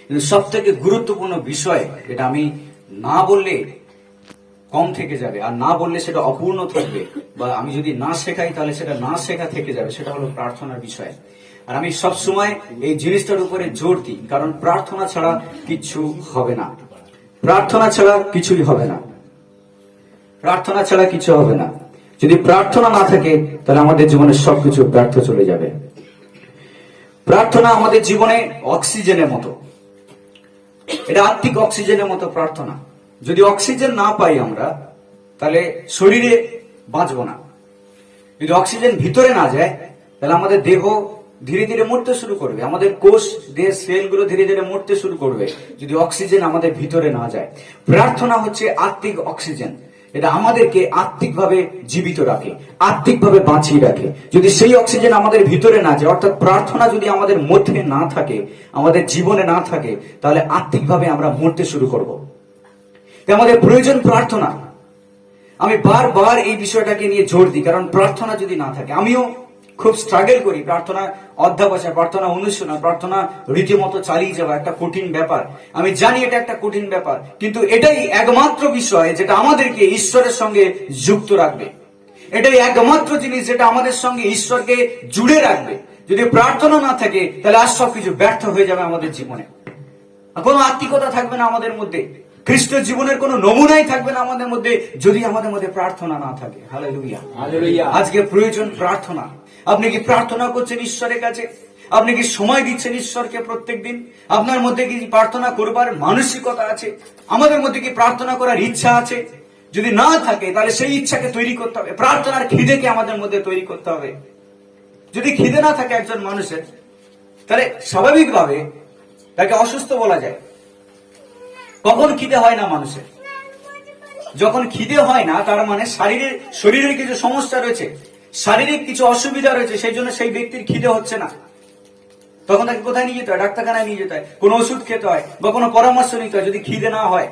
কিন্তু সব থেকে গুরুত্বপূর্ণ বিষয়, এটা আমি না বললে কম থেকে যাবে, আর না বললে সেটা অপূর্ণ থাকবে, বা আমি যদি না শেখাই তাহলে সেটা না শেখা থেকে যাবে, সেটা হলো প্রার্থনার বিষয়। আর আমি সব সময় এই জিনিসটার উপরে জোর দিই, কারণ প্রার্থনা ছাড়া কিচ্ছু হবে না। প্রার্থনা ছাড়া কিছুই হবে না। প্রার্থনা ছাড়া কিছু হবে না। যদি প্রার্থনা না থাকে তাহলে আমাদের জীবনে সবকিছু ব্যর্থ চলে যাবে। প্রার্থনা আমাদের জীবনে অক্সিজেনের মতো, এটা আত্মিক অক্সিজেনের মতো প্রার্থনা। যদি অক্সিজেন না পাই আমরা, তাহলে শরীরে বাঁচবো না। যদি অক্সিজেন ভিতরে না যায়, তাহলে আমাদের দেহ ধীরে ধীরে মরতে শুরু করবে, আমাদের কোষ দেহের সেলগুলো ধীরে ধীরে মরতে শুরু করবে, যদি অক্সিজেন আমাদের ভিতরে না যায়। প্রার্থনা হচ্ছে আত্মিক অক্সিজেন, এটা আমাদেরকে আত্মিকভাবে জীবিত রাখে, আত্মিকভাবে বাঁচিয়ে রাখে। যদি সেই অক্সিজেন আমাদের ভিতরে না যায়, অর্থাৎ প্রার্থনা যদি আমাদের মধ্যে না থাকে, আমাদের জীবনে না থাকে, তাহলে আত্মিকভাবে আমরা মরতে শুরু করব। তাই আমাদের প্রয়োজন প্রার্থনা। আমি বারবার এই বিষয়টাকে নিয়ে জোর দিই, কারণ প্রার্থনা যদি না থাকে, আমিও খুব স্ট্রাগল করি। প্রার্থনা অধ্যাবসায়, প্রার্থনা অনুশীলন, প্রার্থনা রীতিমতো চালিয়ে যাওয়া একটা কঠিন ব্যাপার। আমি জানি এটা একটা কঠিন ব্যাপার, কিন্তু এটাই একমাত্র বিষয় যেটা আমাদেরকে ঈশ্বরের সঙ্গে যুক্ত রাখবে। এটাই একমাত্র জিনিস যেটা আমাদের সঙ্গে ঈশ্বরকে জুড়ে রাখবে। যদি প্রার্থনা না থাকে, তাহলে আর সবকিছু ব্যর্থ হয়ে যাবে আমাদের জীবনে। কোনো আত্মিকতা থাকবে না আমাদের মধ্যে, খ্রিস্ট জীবনের কোনো নমুনাই থাকবে না আমাদের মধ্যে, যদি আমাদের মধ্যে প্রার্থনা না থাকে। Hallelujah, hallelujah. আজকে প্রয়োজন প্রার্থনা। আপনি কি প্রার্থনা করছেন ঈশ্বরের কাছে? আপনি কি সময় দিচ্ছেন ঈশ্বরকে প্রত্যেক দিন? আপনার মধ্যে কি প্রার্থনা করবার মানসিকতা আছে? আমাদের মধ্যে কি প্রার্থনা করার ইচ্ছা আছে? যদি না থাকে, তাহলে সেই ইচ্ছাকে তৈরি করতে হবে। প্রার্থনার খিদেকে আমাদের মধ্যে তৈরি করতে হবে। যদি খিদে না থাকে একজন মানুষের, তাহলে স্বাভাবিকভাবে তাকে অসুস্থ বলা যায়। কখন খিদে হয় না মানুষের? যখন খিদে হয় না, তার মানে শরীরের কিছু সমস্যা রয়েছে, শারীরিক কিছু অসুবিধা রয়েছে, সেই জন্য সেই ব্যক্তির খিদে হচ্ছে না। তখন তাকে কোথায় নিয়ে যেতে হয়? ডাক্তারখানায় নিয়ে যেতে হয়, কোনো ওষুধ খেতে হয়, বা কোনো পরামর্শ নিতে হয়, যদি খিদে না হয়।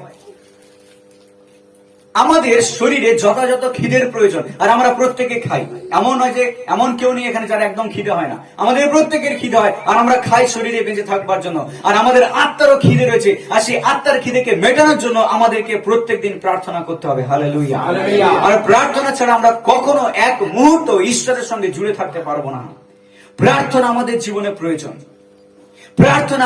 আমাদের শরীরে যথাযথ খিদের প্রয়োজন, আর আমরা প্রত্যেকে খাই। এমন নয় যে এমন কেউ নেই এখানে যারা একদম খিদে হয় না। আমাদের প্রত্যেকের খিদে হয়, আর আমরা খাই শরীরে বেঁচে থাকবার জন্য। আর আমাদের আত্মারও খিদে রয়েছে, আর সেই আত্মার খিদেকে মেটানোর জন্য আমাদেরকে প্রত্যেকদিন প্রার্থনা করতে হবে। Hallelujah, hallelujah. আর প্রার্থনা ছাড়া আমরা কখনো এক মুহূর্ত ঈশ্বরের সঙ্গে জুড়ে থাকতে পারবো না। প্রার্থনা আমাদের জীবনে প্রয়োজন। প্রার্থনা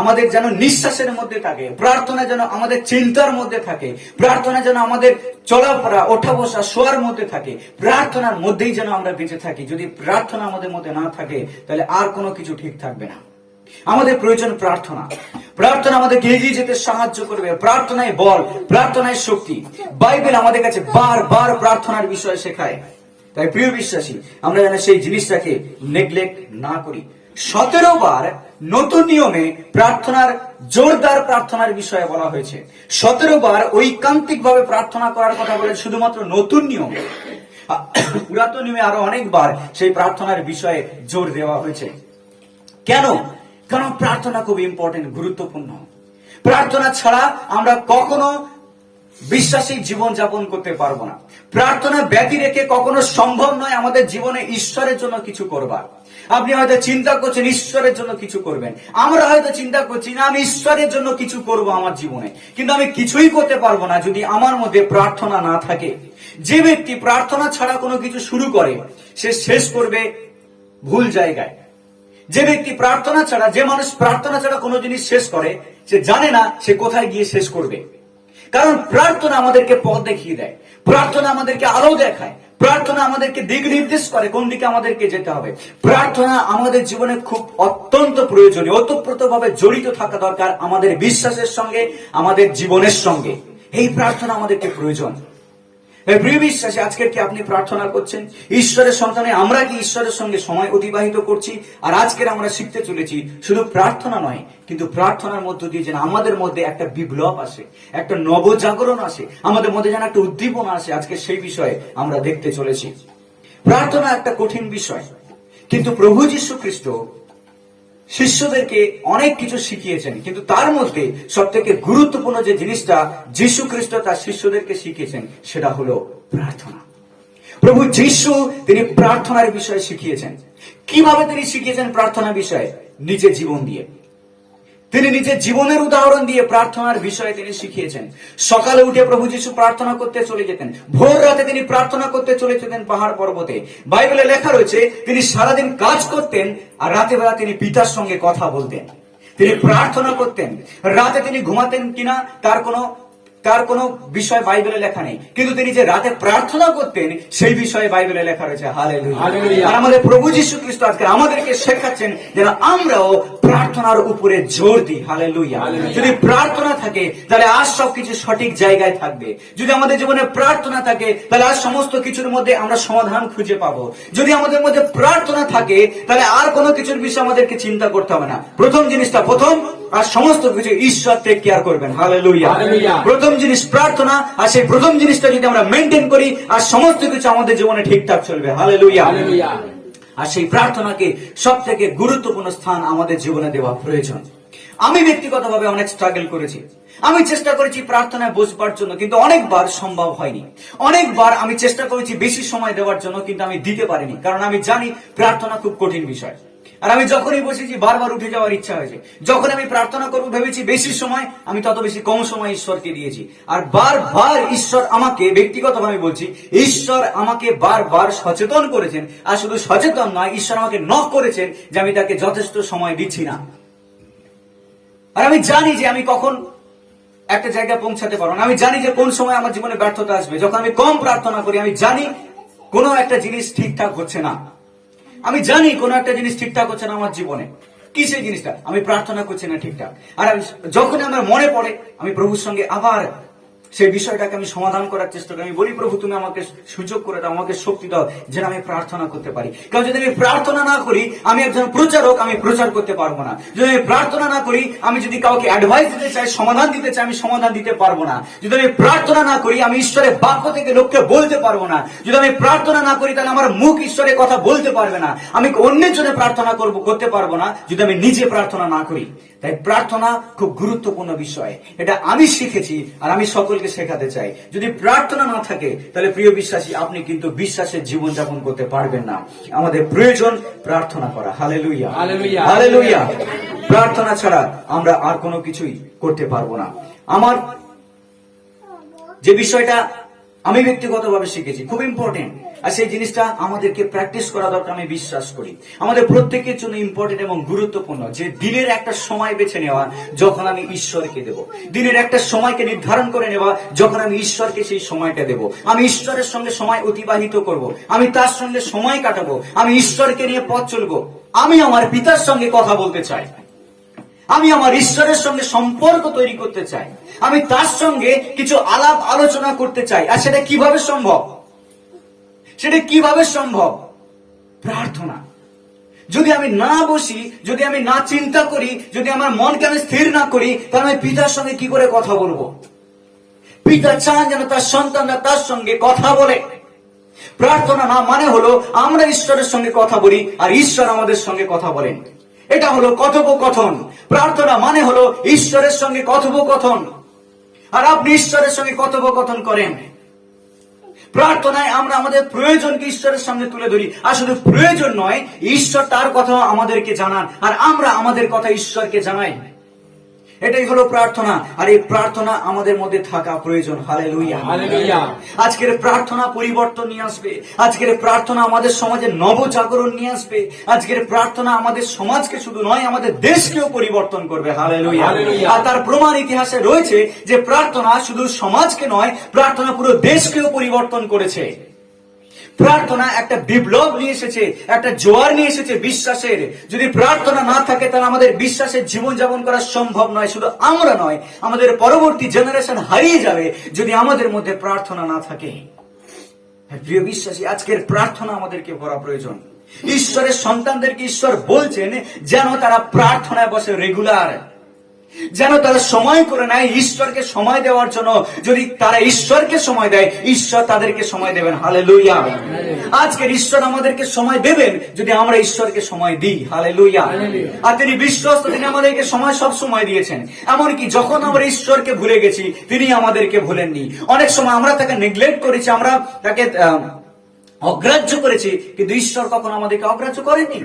আমাদের যেন নিঃশ্বাসের মধ্যে থাকে, প্রার্থনা যেন আমাদের চিন্তার মধ্যে থাকে, প্রার্থনা যেন আমাদের চলাফেরা, ওঠা বসা, শোয়ার মধ্যে থাকে। প্রার্থনার মধ্যেই যেন আমরা বেঁচে থাকি। যদি প্রার্থনা আমাদের মধ্যে না থাকে, তাহলে আর কোনো কিছু ঠিক থাকবে না। আমাদের প্রয়োজন প্রার্থনা। প্রার্থনা আমাদেরকে এগিয়ে যেতে সাহায্য করবে। প্রার্থনায় বল, প্রার্থনায় শক্তি। বাইবেল আমাদের কাছে বারবার প্রার্থনার বিষয় শেখায়। তাই প্রিয় বিশ্বাসী, আমরা যেন সেই জিনিসটাকে নেগলেক্ট না করি। 17 বার নতুন নিয়মে প্রার্থনার, জোরদার প্রার্থনার বিষয়ে বলা হয়েছে। 17 বার ঐকান্তিক ভাবে প্রার্থনা করার কথা বলে শুধুমাত্র নতুন নিয়মে। পুরাতন নিয়মে আরো অনেকবার সেই প্রার্থনার বিষয়ে জোর দেওয়া হয়েছে। কেন? কারণ প্রার্থনা খুব ইম্পর্টেন্ট, গুরুত্বপূর্ণ। প্রার্থনা ছাড়া আমরা কখনো বিশ্বাসী জীবন যাপন করতে পারবো না। প্রার্থনা ব্যতি রেখে কখনো সম্ভব নয় আমাদের জীবনে ঈশ্বরের জন্য কিছু করবার। আপনি হয়তো চিন্তা করছেন ঈশ্বরের জন্য কিছু করবেন, আমরা হয়তো চিন্তা করছি না আমি ঈশ্বরের জন্য কিছু করব আমার জীবনে, কিন্তু আমি কিছুই করতে পারবো না যদি আমার মধ্যে প্রার্থনা না থাকে। যে ব্যক্তি প্রার্থনা ছাড়া কোনো কিছু শুরু করে, সে শেষ করবে ভুল জায়গায়। যে ব্যক্তি প্রার্থনা ছাড়া, যে মানুষ প্রার্থনা ছাড়া কোনো জিনিস শেষ করে, সে জানে না সে কোথায় গিয়ে শেষ করবে। কারণ প্রার্থনা আমাদেরকে পথ দেখিয়ে দেয়, প্রার্থনা আমাদেরকে আলো দেখায়, প্রার্থনা আমাদেরকে দিক নির্দেশ করে কোন দিকে আমাদেরকে যেতে হবে। প্রার্থনা আমাদের জীবনে খুব অত্যন্ত প্রয়োজনীয়, ওতপ্রোতভাবে জড়িত থাকা দরকার আমাদের বিশ্বাসের সঙ্গে, আমাদের জীবনের সঙ্গে। এই প্রার্থনা আমাদেরকে প্রয়োজন। প্রিয় বিশ্বাসী, আজকের কি আপনি প্রার্থনা করছেন? ঈশ্বরের সন্তানে আমরা কি ঈশ্বরের সঙ্গে সময় অতিবাহিত করছি? আর আজকের আমরা শিখতে চলেছি শুধু প্রার্থনা নয়, কিন্তু প্রার্থনার মধ্য দিয়ে যেন আমাদের মধ্যে একটা বিপ্লব আসে, একটা নবজাগরণ আসে, আমাদের মধ্যে যেন একটা উদ্দীপনা আসে। আজকে সেই বিষয়ে আমরা দেখতে চলেছি। প্রার্থনা একটা কঠিন বিষয়, কিন্তু প্রভু যীশু খ্রিস্ট শিষ্যদেরকে অনেক কিছু শিখিয়েছেন, কিন্তু তার মধ্যে সব থেকে গুরুত্বপূর্ণ যে জিনিসটা যীশু খ্রিস্ট তার শিষ্যদেরকে শিখিয়েছেন, সেটা হলো প্রার্থনা। প্রভু যীশু তিনি প্রার্থনার বিষয়ে শিখিয়েছেন। কিভাবে তিনি শিখিয়েছেন প্রার্থনা বিষয়ে? নিজে জীবন দিয়ে। তিনি নিজের জীবনের উদাহরণ দিয়ে প্রার্থনার বিষয়ে তিনি শিখিয়েছেন। সকালে উঠে প্রভু যীশু প্রার্থনা করতে চলে যেতেন, ভোর রাতে তিনি প্রার্থনা করতে চলে যেতেন পাহাড় পর্বতে। বাইবেলে লেখা রয়েছে তিনি সারাদিন কাজ করতেন আর রাতে বেলা তিনি পিতার সঙ্গে কথা বলতেন, তিনি প্রার্থনা করতেন। রাতে তিনি ঘুমাতেন কিনা তার কোনো বিষয় বাইবেলে লেখা নেই, কিন্তু তিনি যে রাতে প্রার্থনা করতেন সেই বিষয়ে বাইবেলে লেখা রয়েছে। হালেলুয়া। আর আমাদের প্রভু যীশু খ্রিস্ট আজকে আমাদেরকে শেখাচ্ছেন যেন আমরাও প্রার্থনার উপরে জোর দিই। হালেলুয়া। যদি প্রার্থনা থাকে তাহলে আজ সবকিছু সঠিক জায়গায় থাকবে। যদি আমাদের জীবনে প্রার্থনা থাকে তাহলে আজ সমস্ত কিছুর মধ্যে আমরা সমাধান খুঁজে পাবো। যদি আমাদের মধ্যে প্রার্থনা থাকে তাহলে আর কোনো কিছুর বিষয়ে আমাদেরকে চিন্তা করতে হবে না। প্রথম আর সমস্ত কিছু ঈশ্বর টেক কেয়ার করবেন। হালেলুয়া। প্রথম জিনিস প্রার্থনা, আর সেই প্রথম জিনিসটা যদি আমরা মেনটেন করি আর সমস্ত কিছু আমাদের জীবনে ঠিকঠাক চলবে। হালেলুয়া। আর সেই প্রার্থনাকে সব থেকে গুরুত্বপূর্ণ স্থান আমাদের জীবনে দেওয়া প্রয়োজন। আমি ব্যক্তিগতভাবে অনেক স্ট্রাগল করেছি। আমি চেষ্টা করেছি প্রার্থনায় বসবার জন্য, কিন্তু অনেকবার সম্ভব হয়নি। অনেকবার আমি চেষ্টা করেছি বেশি সময় দেওয়ার জন্য, কিন্তু আমি দিতে পারিনি, কারণ আমি জানি প্রার্থনা খুব কঠিন বিষয়। আর আমি যখনই বসেছি বারবার উঠে যাওয়ার ইচ্ছা হয়েছে। যখন আমি প্রার্থনা করবো ভেবেছি বেশি সময়, আমি তত বেশি কম সময় ঈশ্বরকে দিয়েছি। আর বারবার ঈশ্বর আমাকে, ব্যক্তিগতভাবে বলছি, ঈশ্বর আমাকে বারবার সচেতন করেছেন। আর শুধু সচেতন নয়, ঈশ্বর আমাকে নক করেছেন যে আমি তাকে যথেষ্ট সময় দিচ্ছি না। আর আমি জানি যে আমি কখন একটা জায়গায় পৌঁছাতে পারবো না। আমি জানি যে কোন সময় আমার জীবনে ব্যর্থতা আসবে। যখন আমি কম প্রার্থনা করি আমি জানি কোনো একটা জিনিস ঠিকঠাক হচ্ছে না। আমি জানি কোনো একটা জিনিস ঠিকঠাক হচ্ছে না আমার জীবনে। কি সেই জিনিসটা? আমি প্রার্থনা করছি না ঠিকঠাক। আর যখন আমার মনে পড়ে আমি প্রভুর সঙ্গে আবার সেই বিষয়টাকে আমি সমাধান করার চেষ্টা করি। আমি বলি, প্রভু তুমি আমাকে সুযোগ করে দাও, আমাকে শক্তি দাও যেন আমি প্রার্থনা করতে পারি। কারণ যদি আমি প্রার্থনা না করি, আমি একজন প্রচারক, আমি প্রচার করতে পারবো না। যদি আমি প্রার্থনা না করি, আমি যদি কাউকে অ্যাডভাইস দিতে চাই, সমাধান দিতে চাই, আমি সমাধান দিতে পারবো না। যদি আমি প্রার্থনা না করি, আমি ঈশ্বরের বাক্য থেকে লোককে বলতে পারবো না। যদি আমি প্রার্থনা না করি, তাহলে আমার মুখ ঈশ্বরের কথা বলতে পারবে না। আমি অন্যের জন্য প্রার্থনা করতে পারবো না যদি আমি নিজে প্রার্থনা না করি। তাই প্রার্থনা খুব গুরুত্বপূর্ণ বিষয়। এটা আমি শিখেছি আর আমি সকলকে শেখাতে চাই। যদি প্রার্থনা না থাকে তাহলে প্রিয় বিশ্বাসী, আপনি কিন্তু বিশ্বাসের জীবন যাপন করতে পারবেন না। আমাদের প্রয়োজন প্রার্থনা করা। Hallelujah, hallelujah. প্রার্থনা ছাড়া আমরা আর কোনো কিছুই করতে পারবো না। আমার যে বিষয়টা আমি ব্যক্তিগতভাবে শিখেছি, খুব ইম্পর্টেন্ট, আর সেই জিনিসটা আমাদেরকে প্র্যাকটিস করা দরকার। আমি বিশ্বাস করি আমাদের প্রত্যেকের জন্য ইম্পর্টেন্ট এবং গুরুত্বপূর্ণ যে দিনের একটা সময় বেছে নেওয়া যখন আমি ঈশ্বরকে দেব। দিনের একটা সময়কে নির্ধারণ করে নেওয়া যখন আমি ঈশ্বরকে সেই সময়টা দেব। আমি ঈশ্বরের সঙ্গে সময় অতিবাহিত করব, আমি তার সঙ্গে সময় কাটাবো, আমি ঈশ্বরকে নিয়ে পথ চলবো। আমি আমার পিতার সঙ্গে কথা বলতে চাই, আমি আমার ঈশ্বরের সঙ্গে সম্পর্ক তৈরি করতে চাই, আমি তার সঙ্গে কিছু আলাপ আলোচনা করতে চাই। আর সেটা কিভাবে সম্ভব? প্রার্থনা। যদি আমি না বসি, যদি আমি না চিন্তা করি, যদি আমার মনকে আমি স্থির না করি, তাহলে আমি পিতার সঙ্গে কি করে কথা বলবো? পিতা চান যেন তার সন্তানরা তার সঙ্গে কথা বলে। প্রার্থনা না মানে হলো আমরা ঈশ্বরের সঙ্গে কথা বলি আর ঈশ্বর আমাদের সঙ্গে কথা বলেন। এটা হলো কথোপকথন। প্রার্থনা মানে হলো ঈশ্বরের সঙ্গে কথোপকথন, আর আপনি ঈশ্বরের সঙ্গে কথোপকথন করেন। প্রার্থনায় আমরা আমাদের প্রয়োজনকে ঈশ্বরের সামনে তুলে ধরি, আর শুধু প্রয়োজন নয়, ঈশ্বর তার কথা আমাদেরকে জানান আর আমরা আমাদের কথা ঈশ্বরকে জানাই। এটাই হলো প্রার্থনা, আর এই প্রার্থনা আমাদের মধ্যে থাকা প্রয়োজন। Hallelujah, hallelujah. আজকের প্রার্থনা পরিবর্তন নিয়ে আসবে। আজকের প্রার্থনা আমাদের সমাজে নবজাগরণ নিয়ে আসবে। আজকের প্রার্থনা আমাদের সমাজকে শুধু নয়, আমাদের দেশকেও পরিবর্তন করবে। হালেলুয়া। আর তার প্রমাণ ইতিহাসে রয়েছে যে প্রার্থনা শুধু সমাজকে নয়, প্রার্থনা পুরো দেশকেও পরিবর্তন করেছে। প্রার্থনা একটা বিপ্লব নিয়ে এসেছে, একটা জোয়ার নিয়ে এসেছে বিশ্বাসের। যদি প্রার্থনা না থাকে তাহলে আমাদের বিশ্বাসের জীবন যাপন করা সম্ভব নয়। শুধু আমরা নয়, আমাদের পরবর্তী জেনারেশন হারিয়ে যাবে যদি আমাদের মধ্যে প্রার্থনা না থাকে। প্রিয় বিশ্বাসী, আজকের প্রার্থনা আমাদেরকে করা প্রয়োজন। ঈশ্বরের সন্তানদেরকে ঈশ্বর বলছেন যেন তারা প্রার্থনায় বসে রেগুলার, যেন তারা সময় করে নেয় ঈশ্বরকে সময় দেওয়ার জন্য। যদি তারা ঈশ্বরকে সময় দেয়, ঈশ্বর তাদেরকে সময় দেবেন। হালেলুয়া। আজকের ঈশ্বর আমাদেরকে সময় দেবেন যদি আমরা ঈশ্বরকে সময় দিই। হালেলুয়া। আর তিনি বিশ্বস্ত, তিনি আমাদেরকে সময় সব সময় দিয়েছেন। এমনকি যখন আমরা ঈশ্বরকে ভুলে গেছি, তিনি আমাদেরকে ভুলেননি। অনেক সময় আমরা তাকে নেগলেক্ট করেছি, আমরা তাকে অগ্রাহ্য করেছি, কিন্তু ঈশ্বর কখনো আমাদেরকে অগ্রাহ্য করেননি।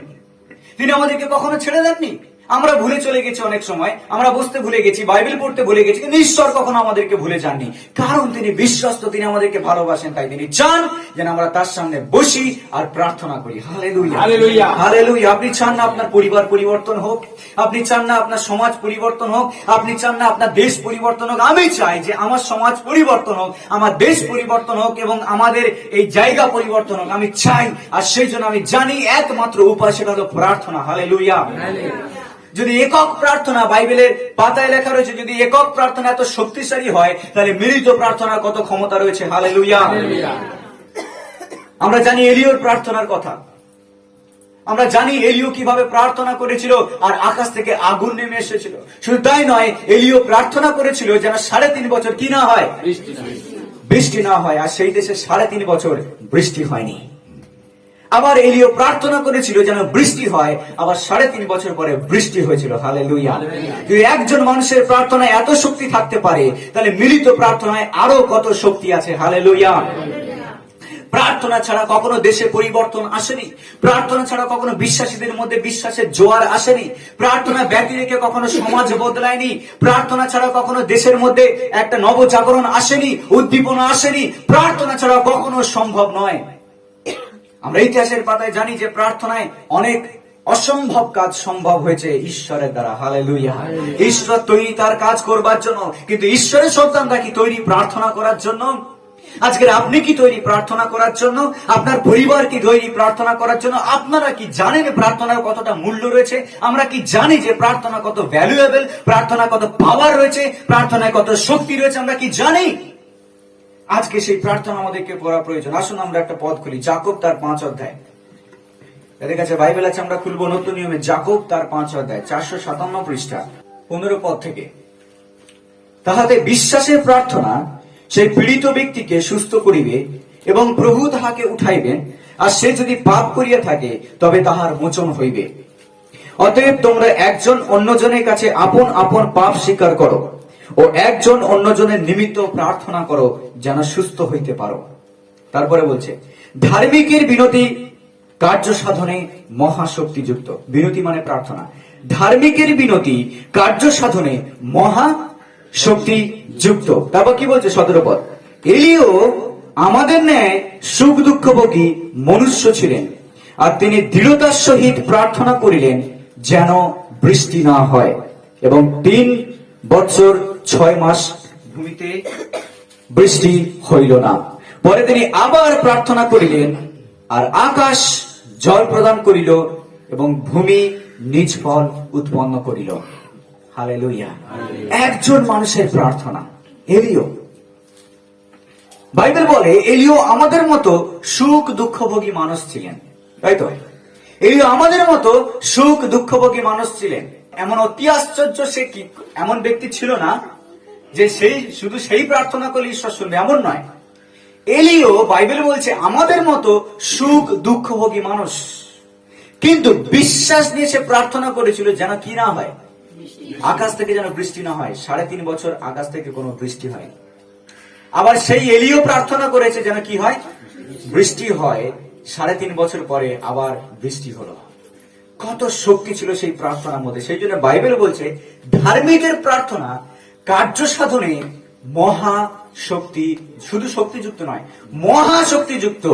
তিনি আমাদেরকে কখনো ছেড়ে দেননি। আমরা ভুলে চলে গেছি, অনেক সময় আমরা বসতে ভুলে গেছি, বাইবেল পড়তে ভুলে গেছি, কিন্তু ঈশ্বর কখনো আমাদেরকে ভুলে যাননি। কারণ তিনি বিশ্বস্ত, তিনি আমাদেরকে ভালোবাসেন, তাই তিনি চান যেন আমরা তার সামনে বসি আর প্রার্থনা করি। Hallelujah, hallelujah, hallelujah. আপনি চান না আপনার পরিবার পরিবর্তন হোক? আপনি চান না আপনার সমাজ পরিবর্তন হোক? আপনি চান না আপনার দেশ পরিবর্তন হোক? আমি চাই যে আমার সমাজ পরিবর্তন হোক, আমার দেশ পরিবর্তন হোক এবং আমাদের এই জায়গা পরিবর্তন হোক। আমি চাই, আর সেই জন্য আমি জানি একমাত্র উপায়, সেটা হলো প্রার্থনা। হালেলুয়া। যদি একক প্রার্থনা, বাইবেলের পাতায় লেখা রয়েছে, যদি একক প্রার্থনা এত শক্তিশালী হয়, তাহলে মিলিত প্রার্থনার কত ক্ষমতা রয়েছে। হালেলুয়া। আমরা জানি এলিওর প্রার্থনার কথা, আমরা জানি এলিও কিভাবে প্রার্থনা করেছিল আর আকাশ থেকে আগুন নেমে এসেছিল। শুধু তাই নয়, এলিও প্রার্থনা করেছিল যেন 3.5 বছর কি না হয়, বৃষ্টি না হয়, আর সেই দেশে 3.5 বছর বৃষ্টি হয়নি। আবার এলিও প্রার্থনা করেছিল যেন বৃষ্টি হয়, আবার 3.5 বছর পরে বৃষ্টি হয়েছিল। হালেলুয়া। যদি একজন মানুষের প্রার্থনায় এত শক্তি থাকতে পারে, তাহলে মিলিত প্রার্থনায় আরো কত শক্তি আছে। হালেলুয়া। প্রার্থনা ছাড়া কখনো দেশে পরিবর্তন আসেনি, প্রার্থনা ছাড়া কখনো বিশ্বাসীদের মধ্যে বিশ্বাসের জোয়ার আসেনি, প্রার্থনা ব্যতি রেখে কখনো সমাজ বদলায়নি, প্রার্থনা ছাড়া কখনো দেশের মধ্যে একটা নবজাগরণ আসেনি, উদ্দীপনা আসেনি। প্রার্থনা ছাড়া কখনো সম্ভব নয়। আমরা ইতিহাসের পাতায় জানি যে প্রার্থনায় অনেক অসম্ভব কাজ সম্ভব হয়েছে ঈশ্বরের দ্বারা। হালেলুয়া। ঈশ্বর তৈরি তার কাজ করবার জন্য, কিন্তু ঈশ্বরের সন্তানরা কি তৈরি প্রার্থনা করার জন্য? আজকের আপনি কি তৈরি প্রার্থনা করার জন্য? আপনার পরিবার কি তৈরি প্রার্থনা করার জন্য? আপনারা কি জানেন প্রার্থনার কতটা মূল্য রয়েছে? আমরা কি জানি যে প্রার্থনা কত ভ্যালুয়েবল, প্রার্থনা কত পাওয়ার রয়েছে, প্রার্থনায় কত শক্তি রয়েছে? আমরা কি জানি? আজকে সেই প্রার্থনা আমাদেরকে করা প্রয়োজন। আসুন আমরা একটা পদ খুলি, যাকব তার 5 অধ্যায়। এদের কাছে বাইবেল আছে, আমরা খুলবো নতুন নিয়মে যাকব তার 5 অধ্যায়, 457 পৃষ্ঠা, 15 পদ থেকে। তাহাতে বিশ্বাসের প্রার্থনা সেই পীড়িত ব্যক্তিকে সুস্থ করিবে এবং প্রভু তাহাকে উঠাইবেন, আর সে যদি পাপ করিয়া থাকে তবে তাহার মোচন হইবে। অতএব তোমরা একজন অন্যজনের কাছে আপন আপন পাপ স্বীকার করো ও একজন অন্যজনের নিমিত্ত প্রার্থনা করো, যেন সুস্থ হইতে পারো। তারপরে বলছে, ধার্মিকের বিনতি কার্য সাধনে মহাশক্তিযুক্ত। বিনতি মানে প্রার্থনা। ধার্মিকের বিনতি কার্য সাধনে মহা শক্তি যুক্ত। তারপর কি বলছে 17 পদ, এলিও আমাদের ন্যায় সুখ দুঃখভোগী মনুষ্য ছিলেন, আর তিনি দৃঢ়তার সহিত প্রার্থনা করিলেন যেন বৃষ্টি না হয়, এবং 3 বছর 6 মাস ভূমিতে বৃষ্টি হইল না। পরে তিনি আবার প্রার্থনা করিলেন, আর আকাশ জল প্রদান করিল এবং ভূমি নিজ ফল উৎপন্ন করিল। হালেলুয়া। একজন মানুষের প্রার্থনা, এলিও। বাইবেল বলে এলিও আমাদের মতো সুখ দুঃখভোগী মানুষ ছিলেন, তাই তো? এলিও আমাদের মতো সুখ দুঃখভোগী মানুষ ছিলেন। এমন অতি আশ্চর্য, সে কি এমন ব্যক্তি ছিল না যে সেই শুধু সেই প্রার্থনা করলে ঈশ্বর শুনবে, এমন নয়। এলিও, বাইবেল বলছে আমাদের মতো সুখ দুঃখভোগী মানুষ, কিন্তু বিশ্বাস নিয়ে সে প্রার্থনা করেছিল যেন কি না হয়, আকাশ থেকে যেন বৃষ্টি না হয়। 3.5 বছর আকাশ থেকে কোনো বৃষ্টি হয়নি। আবার সেই এলিও প্রার্থনা করেছে যেন কি হয়, বৃষ্টি হয়। 3.5 বছর পরে আবার বৃষ্টি হলো। কত শক্তি ছিল সেই প্রার্থনার মধ্যে। সেই জন্য বাইবেল বলছে ধার্মিকের প্রার্থনা কার্য সাধনে মহা শক্তি, শুধু শক্তিযুক্ত নয়, মহা শক্তিযুক্ত।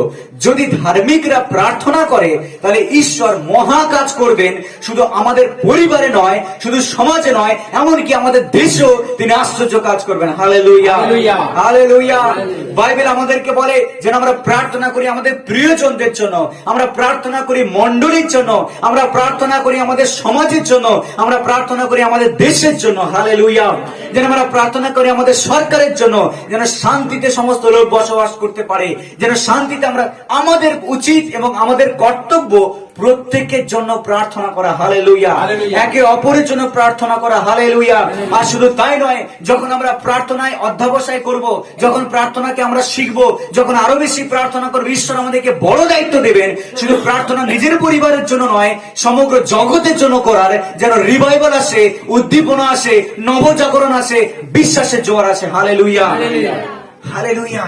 যদি ধার্মিকরা প্রার্থনা করে, তাহলে ঈশ্বর মহা কাজ করবেন, শুধু আমাদের পরিবারে নয়, শুধু সমাজে নয়, এমনকি আমাদের দেশেও তিনি আশ্চর্য কাজ করবেন। Hallelujah, hallelujah. বাইবেল আমাদেরকে বলে যেন আমরা প্রার্থনা করি আমাদের প্রিয়জনদের জন্য, আমরা প্রার্থনা করি মণ্ডলীর জন্য, আমরা প্রার্থনা করি আমাদের সমাজের জন্য, আমরা প্রার্থনা করি আমাদের দেশের জন্য। হালেলুয়া। যেন আমরা প্রার্থনা করি আমাদের সরকারের জন্য, যেন শান্তিতে সমস্ত লোক বসবাস করতে পারে, যেন শান্তিতে আমরা, আমাদের উচিত এবং আমাদের কর্তব্য প্রত্যেকের জন্য প্রার্থনা করা। হালেলুয়া। একে অপরের জন্য প্রার্থনা করা। হালেলুয়া। আর শুধু তাই নয়, যখন আমরা প্রার্থনায় অধ্যাবসায় করব, যখন প্রার্থনাকে আমরা শিখব, যখন আরো বেশি প্রার্থনা করব, ঈশ্বর আমাদেরকে বড় দায়িত্ব দেবেন, শুধু প্রার্থনা নিজের পরিবারের জন্য নয়, সমগ্র জগতের জন্য করার, যেন রিভাইভাল আসে, উদ্দীপনা আসে, নবজাগরণ আসে, বিশ্বাসের জোয়ার আসে। Hallelujah, hallelujah.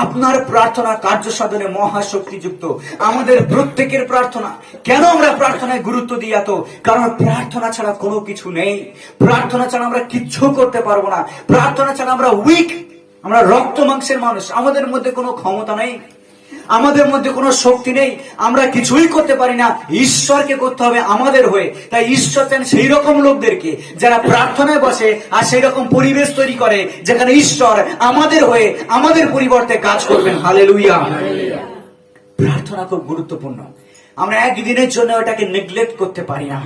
আপনার প্রার্থনা কার্য সাধনে মহাশক্তিযুক্ত। আমাদের প্রত্যেকের প্রার্থনা, কেন আমরা প্রার্থনায় গুরুত্ব দিই এত? কারণ প্রার্থনা ছাড়া কোনো কিছু নেই। প্রার্থনা ছাড়া আমরা কিচ্ছু করতে পারবো না। প্রার্থনা ছাড়া আমরা উইক, আমরা রক্ত মাংসের মানুষ। আমাদের মধ্যে কোনো ক্ষমতা নেই, আমাদের মধ্যে কোনো শক্তি নেই, আমরা কিছুই করতে পারি না। ঈশ্বরকে করতে হবে আমাদের হয়ে। তাই ঈশ্বর চান সেই রকম লোকদেরকে যারা প্রার্থনায় বসে আর সেই রকম পরিবেশ তৈরি করে যেখানে ঈশ্বর আমাদের হয়ে আমাদের পরিবর্তে কাজ করবেন। হালেলুয়া। প্রার্থনা খুব গুরুত্বপূর্ণ। আমরা একদিনের জন্য এটাকে নেগলেক্ট করতে পারি না।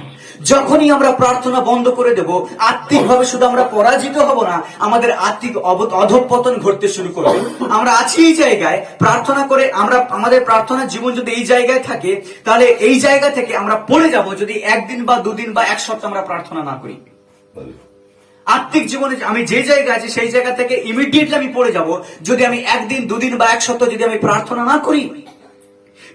যখনই আমরা প্রার্থনা বন্ধ করে দেব, আত্মিকভাবে শুধু আমরা পরাজিত হব না, আমাদের আত্মিক অধঃপতন ঘটতে শুরু করবে। আমরা আছি এই জায়গায় প্রার্থনা করে, আমরা আমাদের প্রার্থনার জীবন যদি এই জায়গায় থাকে, তাহলে এই জায়গা থেকে আমরা পড়ে যাব যদি একদিন বা দুদিন বা এক সপ্তাহ আমরা প্রার্থনা না করি। আত্মিক জীবনে আমি যে জায়গায় আছি সেই জায়গা থেকে ইমিডিয়েটলি আমি পড়ে যাব যদি আমি একদিন দুদিন বা এক সপ্তাহ যদি আমি প্রার্থনা না করি।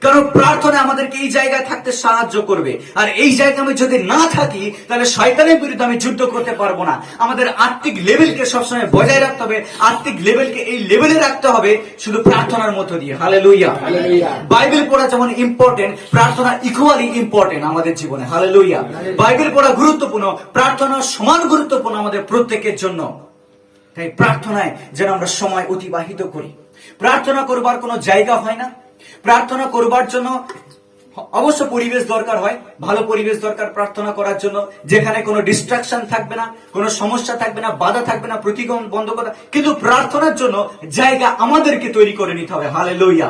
কারণ প্রার্থনা আমাদেরকে এই জায়গায় থাকতে সাহায্য করবে। আর এই জায়গায় আমি যদি না থাকি, তাহলে শয়তানের বিরুদ্ধে আমি যুদ্ধ করতে পারবো না। আমাদের আত্মিক লেভেলকে সবসময় বজায় রাখতে হবে। আত্মিক লেভেলকে এই লেভেলে রাখতে হবে শুধু প্রার্থনার মধ্য দিয়ে। হালেলুয়া। বাইবেল পড়া যেমন ইম্পর্টেন্ট, প্রার্থনা ইকুয়ালি ইম্পর্টেন্ট আমাদের জীবনে। হালেলুয়া। বাইবেল পড়া গুরুত্বপূর্ণ, প্রার্থনা সমান গুরুত্বপূর্ণ আমাদের প্রত্যেকের জন্য। তাই প্রার্থনায় যেন আমরা সময় অতিবাহিত করি। প্রার্থনা করবার কোনো জায়গা হয় না। প্রার্থনা করবার জন্য অবশ্য পরিবেশ দরকার হয়, ভালো পরিবেশ দরকার প্রার্থনা করার জন্য, যেখানে কোনো ডিস্ট্রাকশন থাকবে না, কোনো সমস্যা থাকবে না, বাধা থাকবে না, প্রতিগমন বন্ধ করা। কিন্তু প্রার্থনার জন্য জায়গা আমাদেরকে তৈরি করে নিতে হবে। হালেলুয়া।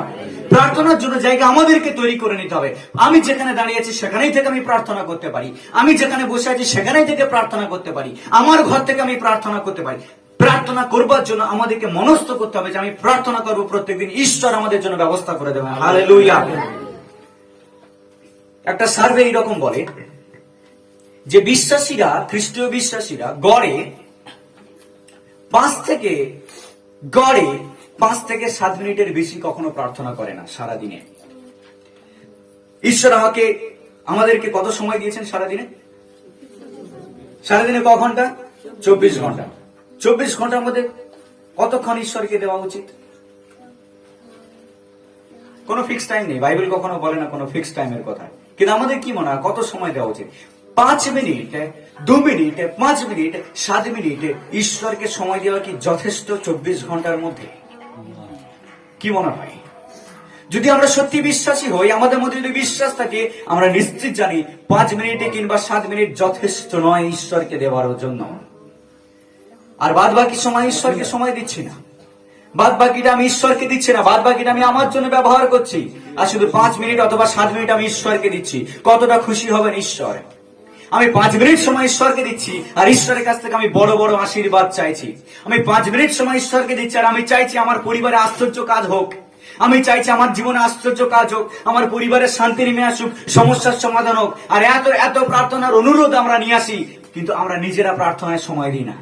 প্রার্থনার জন্য জায়গা আমাদেরকে তৈরি করে নিতে হবে। আমি যেখানে দাঁড়িয়ে আছি সেখানেই থেকে আমি প্রার্থনা করতে পারি। আমি যেখানে বসে আছি সেখানেই থেকে প্রার্থনা করতে পারি। আমার ঘর থেকে আমি প্রার্থনা করতে পারি। প্রার্থনা করবার জন্য আমাদেরকে মনস্থ করতে হবে যে আমি প্রার্থনা করবো প্রত্যেকদিন। ঈশ্বর আমাদের জন্য ব্যবস্থা করে দেবেন। হালেলুয়া। একটা সার্ভে এইরকম বলে যে বিশ্বাসীরা, খ্রিস্টীয় বিশ্বাসীরা গড়ে 5 থেকে 7 মিনিটের বেশি কখনো প্রার্থনা করে না সারাদিনে। ঈশ্বর আমাদেরকে কত সময় দিয়েছেন সারাদিনে? সারাদিনে ক ঘন্টা? 24 ঘন্টা। 24 ঘন্টার মধ্যে কতক্ষণ ঈশ্বরকে দেওয়া উচিত? কোনো ফিক্স টাইম নেই। বাইবেল কখনো বলে না কোনো ফিক্স টাইমের কথা। কিন্তু আমাদের কি মনে হয় কত সময় দেওয়া উচিত? 5 মিনিট, 2 মিনিট, 5 মিনিট, 7 মিনিট ঈশ্বরকে সময় দেওয়া কি যথেষ্ট 24 ঘন্টার মধ্যে? কি মনে হয়? যদি আমরা সত্যি বিশ্বাসী হই, আমাদের মধ্যে যদি বিশ্বাস থাকে, আমরা নিশ্চিত জানি 5 মিনিটে কিংবা 7 মিনিট যথেষ্ট নয় ঈশ্বরকে দেওয়ার জন্য। আর বাদ বাকি সময় ঈশ্বরকে সময় দিচ্ছি না, বাদ বাকিটা আমি ঈশ্বরকে দিচ্ছি না, বাদ বাকিটা আমি আমার জন্য ব্যবহার করছি। আর শুধু 5 মিনিট অথবা 7 মিনিট আমি ঈশ্বরকে দিচ্ছি। কতটা খুশি হবেন ঈশ্বর? আমি 5 মিনিট সময় ঈশ্বরকে দিচ্ছি আর ঈশ্বরের কাছ থেকে আমি বড় বড় আশীর্বাদ চাইছি। আমি 5 মিনিট সময় ঈশ্বরকে দিচ্ছি আর আমি চাইছি আমার পরিবারে আশ্চর্য কাজ হোক। আমি চাইছি আমার জীবনে আশ্চর্য কাজ হোক, আমার পরিবারের শান্তি নেমে আসুক, সমস্যার সমাধান হোক। আর এত এত প্রার্থনার অনুরোধ আমরা নিয়ে আসি, কিন্তু আমরা নিজেরা প্রার্থনায় সময় দিই না।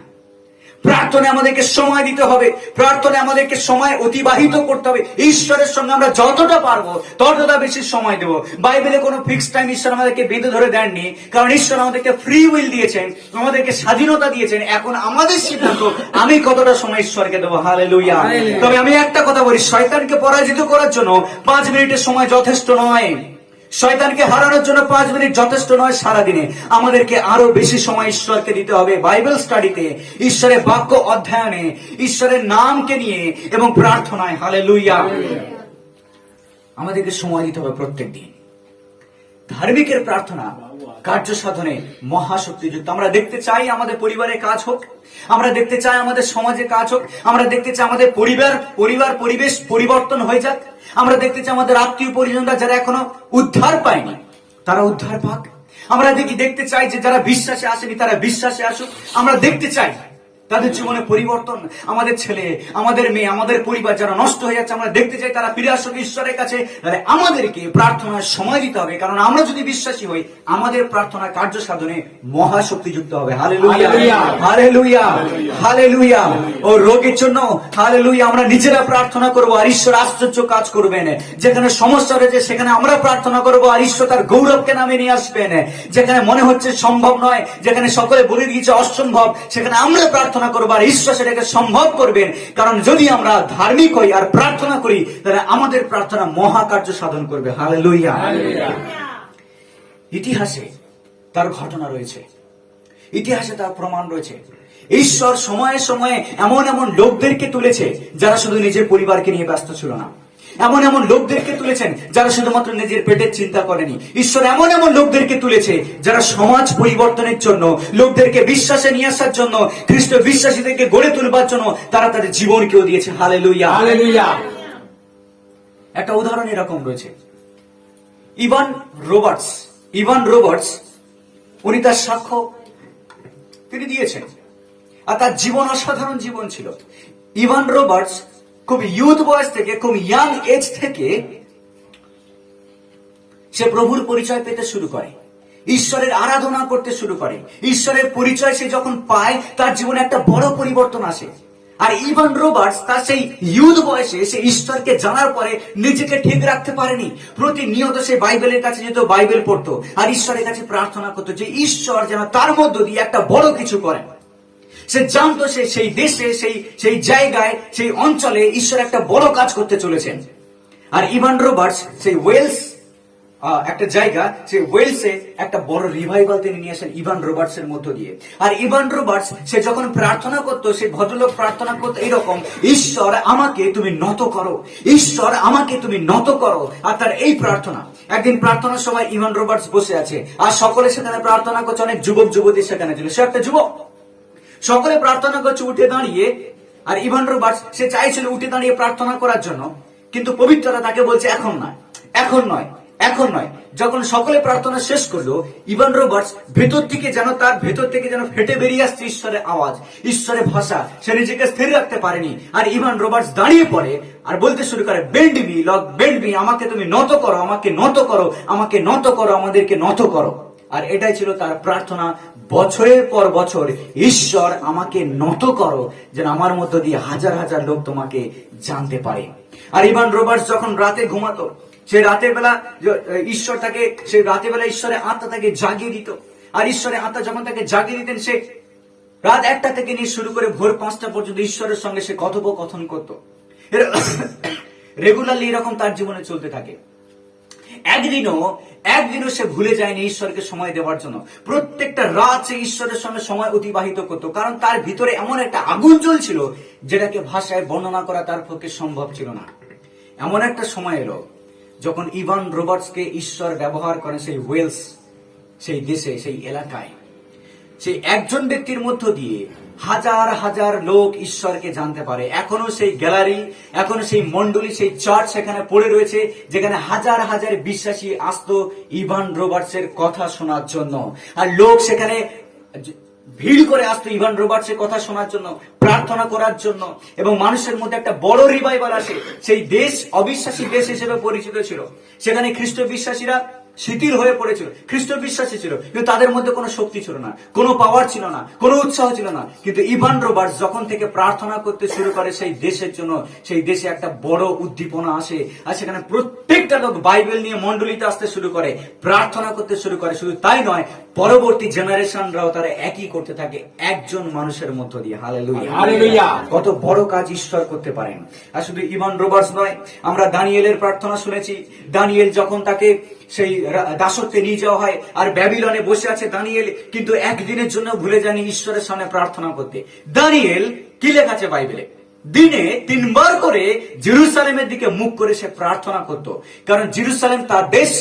প্রার্থনায় আমাদেরকে সময় দিতে হবে। প্রার্থনায় আমাদেরকে সময় অতিবাহিত করতে হবে। ঈশ্বরের সঙ্গে আমরা যতটা পারবো ততটা বেশি সময় দেব। বাইবেলে কোনো ফিক্স টাইম ঈশ্বর আমাদেরকে বেঁধে ধরে দেননি, কারণ ঈশ্বর আমাদেরকে ফ্রি উইল দিয়েছেন, আমাদেরকে স্বাধীনতা দিয়েছেন। এখন আমাদের সিদ্ধান্ত আমি কতটা সময় ঈশ্বরকে দেবো। হালেলুয়া। তবে আমি একটা কথা বলি, শয়তানকে পরাজিত করার জন্য 5 মিনিটের সময় যথেষ্ট নয়। শয়তানকে হারানোর জন্য 5 মিনিট যথেষ্ট নয়। সারাদিনে আমাদেরকে আরো বেশি সময় ঈশ্বরকে দিতে হবে। বাইবেল স্টাডিতে, ঈশ্বরের বাক্য অধ্যয়নে, ঈশ্বরের নামকে নিয়ে এবং প্রার্থনায়। হালেলুয়া। আমাদেরকে সময় দিতে হবে প্রত্যেক দিন। ধার্মিকের প্রার্থনা কার্য সাধনে মহাশক্তিযুক্ত। আমরা দেখতে চাই আমাদের পরিবারে কাজ হোক, আমরা দেখতে চাই আমাদের সমাজে কাজ হোক, আমরা দেখতে চাই আমাদের পরিবেশ পরিবর্তন হয়ে যাক, আমরা দেখতে চাই আমাদের আত্মীয় পরিজনরা যারা এখনো উদ্ধার পায়নি তারা উদ্ধার পাক। আমরা দেখতে চাই যে যারা বিশ্বাসে আসেনি তারা বিশ্বাসে আসুক। আমরা দেখতে চাই তাদের জীবনে পরিবর্তন। আমাদের ছেলে, আমাদের মেয়ে, আমাদের পরিবার যারা নষ্ট হয়ে যাচ্ছে, আমরা দেখতে চাই তারা ফিরে আসুক ঈশ্বরের কাছে। তাহলে আমাদেরকে প্রার্থনায় সময় দিতে হবে, কারণ আমরা যদি বিশ্বাসী হই আমাদের প্রার্থনা কার্য সাধনে মহাশক্তিযুক্ত হবে। Hallelujah, hallelujah, hallelujah. ও রোগের জন্য হালেলুয়া আমরা নিজেরা প্রার্থনা করবো আর ঈশ্বর আশ্চর্য কাজ করবেন। যেখানে সমস্যা রয়েছে সেখানে আমরা প্রার্থনা করবো আর ঈশ্বর তার গৌরবকে নামে নিয়ে আসবেন। যেখানে মনে হচ্ছে সম্ভব নয়, যেখানে সকলে বলে দিয়েছে অসম্ভব, সেখানে আমরা প্রার্থনা প্রার্থনা করবো আর ঈশ্বর সেটাকে সম্ভব করবেন। কারণ যদি আমরা ধার্মিক হই আর প্রার্থনা করি, তাহলে আমাদের প্রার্থনা মহাকার্য সাধন করবে। হালেলুয়া। ইতিহাসে তার ঘটনা রয়েছে, ইতিহাসে তার প্রমাণ রয়েছে। ঈশ্বর সময়ে সময়ে এমন এমন লোকদেরকে তুলেছে যারা শুধু নিজের পরিবারকে নিয়ে ব্যস্ত ছিল না। এমন এমন লোকদেরকে তুলেছেন যারা শুধুমাত্র নিজের পেটের চিন্তা করেনি। ঈশ্বর এমন এমন লোকদেরকে তুলেছে যারা সমাজ পরিবর্তনের জন্য, লোকদেরকে বিশ্বাসে নিয়ে আসার জন্য, খ্রিস্ট বিশ্বাসীদেরকে গড়ে তুলবার জন্য তারা তাদের জীবনকেও দিয়েছে। Hallelujah, hallelujah. একটা উদাহরণ এরকম রয়েছে, ইভান রবার্টস, উনি তার সাক্ষ্য তিনি দিয়েছেন, আর তার জীবন অসাধারণ জীবন ছিল। ইভান রবার্টস খুব ইয়ুথ বয়স থেকে, খুব ইয়াং এজ থেকে সে প্রভুর পরিচয় পেতে শুরু করে, ঈশ্বরের আরাধনা করতে শুরু করে। ঈশ্বরের পরিচয় সে যখন পায়, তার জীবনে একটা বড় পরিবর্তন আসে। আর ইভান রবার্টস তার সেই ইয়ুথ বয়সে সে ঈশ্বরকে জানার পরে নিজেকে ঠিক রাখতে পারেনি। প্রতিনিয়ত সে বাইবেলের কাছে যেত, বাইবেল পড়তো আর ঈশ্বরের কাছে প্রার্থনা করতো যে ঈশ্বর যেন তার মধ্য দিয়ে একটা বড় কিছু করেন। সে জানতো সে সেই দেশে, সেই জায়গায়, সেই অঞ্চলে ঈশ্বর একটা বড় কাজ করতে চলেছেন। আর ইভান রবার্টস সেই ওয়েলস একটা জায়গা, সেই ওয়েলসে একটা বড় রিভাইভাল তিনি নিয়ে আসেন ইভান রবার্টস এর মধ্য দিয়ে। আর ইভান রবার্টস সে যখন প্রার্থনা করতো, সেই ভদ্রলোক প্রার্থনা করতো এইরকম, ঈশ্বর আমাকে তুমি নত করো, ঈশ্বর আমাকে তুমি নত করো। আর তার এই প্রার্থনা, একদিন প্রার্থনার সময় ইভান রবার্টস বসে আছে আর সকলে সেখানে প্রার্থনা করছে, অনেক যুবক যুবতী সেখানে ছিল, সে একটা যুবক। সকলে প্রার্থনা করছে উঠে দাঁড়িয়ে, আর ইভান রবার্টস সে চাইছিল উঠে দাঁড়িয়ে প্রার্থনা করার জন্য, কিন্তু পবিত্রতা তাকে বলছে এখন নয়, এখন নয়, এখন নয়। যখন সকলে প্রার্থনা শেষ করলো, ইভান রবার্টস ভেতর থেকে যেন ফেটে বেরিয়ে আসছে ঈশ্বরের আওয়াজ, ঈশ্বরের ভাষা। সে নিজেকে স্থির রাখতে পারেনি, আর ইভান রবার্টস দাঁড়িয়ে পড়ে আর বলতে শুরু করে, bend me Lord, bend me, আমাকে তুমি নত করো, আমাকে নত করো, আমাকে নত করো, আমাদেরকে নত করো। আর এটাই ছিল তার প্রার্থনা বছরের পর বছর, ঈশ্বর আমাকে নত করো, যেন আমার মধ্য দিয়ে হাজার হাজার লোক তোমাকে জানতে পারে। আর ইভান রবার্টস যখন রাতে ঘুমাতো, সে রাতের বেলা ঈশ্বরের আত্মা তাকে জাগিয়ে দিত। আর ঈশ্বরের আত্মা যখন তাকে জাগিয়ে দিতেন, সে রাত 1টা থেকে নিয়ে শুরু করে ভোর 5টা পর্যন্ত ঈশ্বরের সঙ্গে সে কথোপকথন করতো। রেগুলারলি এরকম তার জীবনে চলতে থাকে। একদিনও সে ভুলে যায়নি ঈশ্বরকে সময় দেওয়ার জন্য। প্রত্যেকটা রাত সে ঈশ্বরের সঙ্গে সময় অতিবাহিত করত, কারণ তার ভিতরে এমন একটা আগুন জ্বলছিল যেটাকে ভাষায় বর্ণনা করা তার পক্ষে সম্ভব ছিল না। এমন একটা সময় এলো যখন ইভান রবার্টসকে ঈশ্বর ব্যবহার করে সেই ওয়েলস, সেই দেশে, সেই এলাকায়, সেই একজন ব্যক্তির মধ্য দিয়ে হাজার হাজার লোক ঈশ্বরকে জানতে পারে। এখনো সেই গ্যালারি, এখনো সেই মন্ডলী, সেই চার্চ সেখানে পড়ে রয়েছে, যেখানে হাজার হাজার বিশ্বাসী আসতো ইভান রবার্টসের কথা শোনার জন্য। আর লোক সেখানে ভিড় করে আসতো ইভান রবার্টসের কথা শোনার জন্য, প্রার্থনা করার জন্য, এবং মানুষের মধ্যে একটা বড় রিভাইভাল আসে। সেই দেশ অবিশ্বাসী দেশ হিসেবে পরিচিত ছিল, সেখানে খ্রিস্ট বিশ্বাসীরা শিথিল হয়ে পড়েছিল। খ্রিস্ট বিশ্বাসী ছিল, কিন্তু তাদের মধ্যে কোনো শক্তি ছিল না, কোনো পাওয়ার ছিল না, কোনো উৎসাহ ছিল না। কিন্তু ইভান রবার্টস যখন থেকে প্রার্থনা করতে শুরু করে সেই দেশের জন্য, সেই দেশে একটা বড় উদ্দীপনা আসে। আর সেখানে প্রত্যেকটা লোক বাইবেল নিয়ে মন্ডলীতে আসতে শুরু করে, প্রার্থনা করতে শুরু করে। শুধু তাই নয়, পরবর্তী জেনারেশনরাও তারা একই করতে থাকে একজন মানুষের মধ্য দিয়ে। Hallelujah, hallelujah. কত বড় কাজ ঈশ্বর করতে পারেন। আর শুধু ইভান রবার্টস নয়, আমরা দানিয়েলের প্রার্থনা শুনেছি। দানিয়েল যখন তাকে সেই দাসত্বে নিয়ে যাওয়া হয় আর ব্যাবিলনে বসে আছে দানিয়েল, কিন্তু একদিনের জন্য ভুলে যায়নি ঈশ্বরের সামনে প্রার্থনা করতে। দানিয়েল কি লেখা আছে বাইবেলে? দিনে 3 বার করে জেরুসালেমের দিকে মুখ করে সে প্রার্থনা করত, কারণ জেরুসালেম তার দেশ,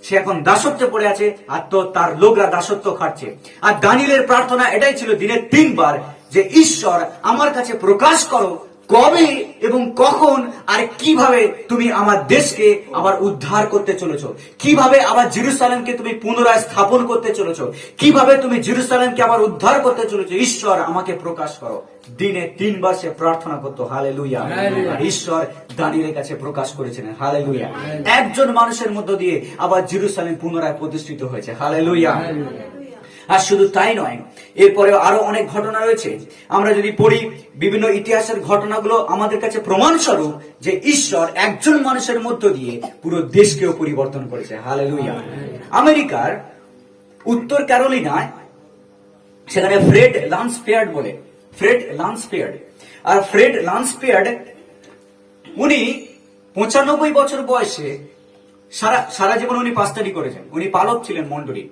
সে এখন দাসত্বে পড়ে আছে, আর তো তার লোকরা দাসত্ব খাচ্ছে। আর দানিয়েলের প্রার্থনা এটাই ছিল দিনে 3 বার, যে ঈশ্বর আমার কাছে প্রকাশ করো কবে এবং কখন আর কিভাবে তুমি আমার দেশকে আবার উদ্ধার করতে চলেছো, কিভাবে আবার জেরুসালেমকে তুমি পুনরায় স্থাপন করতে চলেছো, কিভাবে তুমি জেরুসালেমকে আবার উদ্ধার করতে চলেছো, ঈশ্বর আমাকে প্রকাশ করো। দিনে 3 বার সে প্রার্থনা করতো। হালেলুয়া। আর ঈশ্বর দানিয়েলের কাছে প্রকাশ করেছিলেন। হালেলুয়া। একজন মানুষের মধ্য দিয়ে আবার জেরুসালেম পুনরায় প্রতিষ্ঠিত হয়েছে। হালেলুয়া। আর শুধু তাই নয়, এরপরে আরো অনেক ঘটনা রয়েছে। আমরা যদি পড়ি বিভিন্ন ইতিহাসের ঘটনাগুলো আমাদের কাছে প্রমাণস্বরূপ যে ঈশ্বর একজন মানুষের মধ্য দিয়ে পুরো দেশকেও পরিবর্তন করেছে। হালেলুয়া। আমেরিকার উত্তর ক্যারোলিনায় সেখানে ফ্রেড লান্সফেয়ার্ড বলে ফ্রেড লান্সফিয়ার্ড। আর ফ্রেড লান্সফিয়ার্ড উনি 95 বছর বয়সে সারা জীবন উনি পাস্তারি করেছেন, উনি পালক ছিলেন মন্ডলী,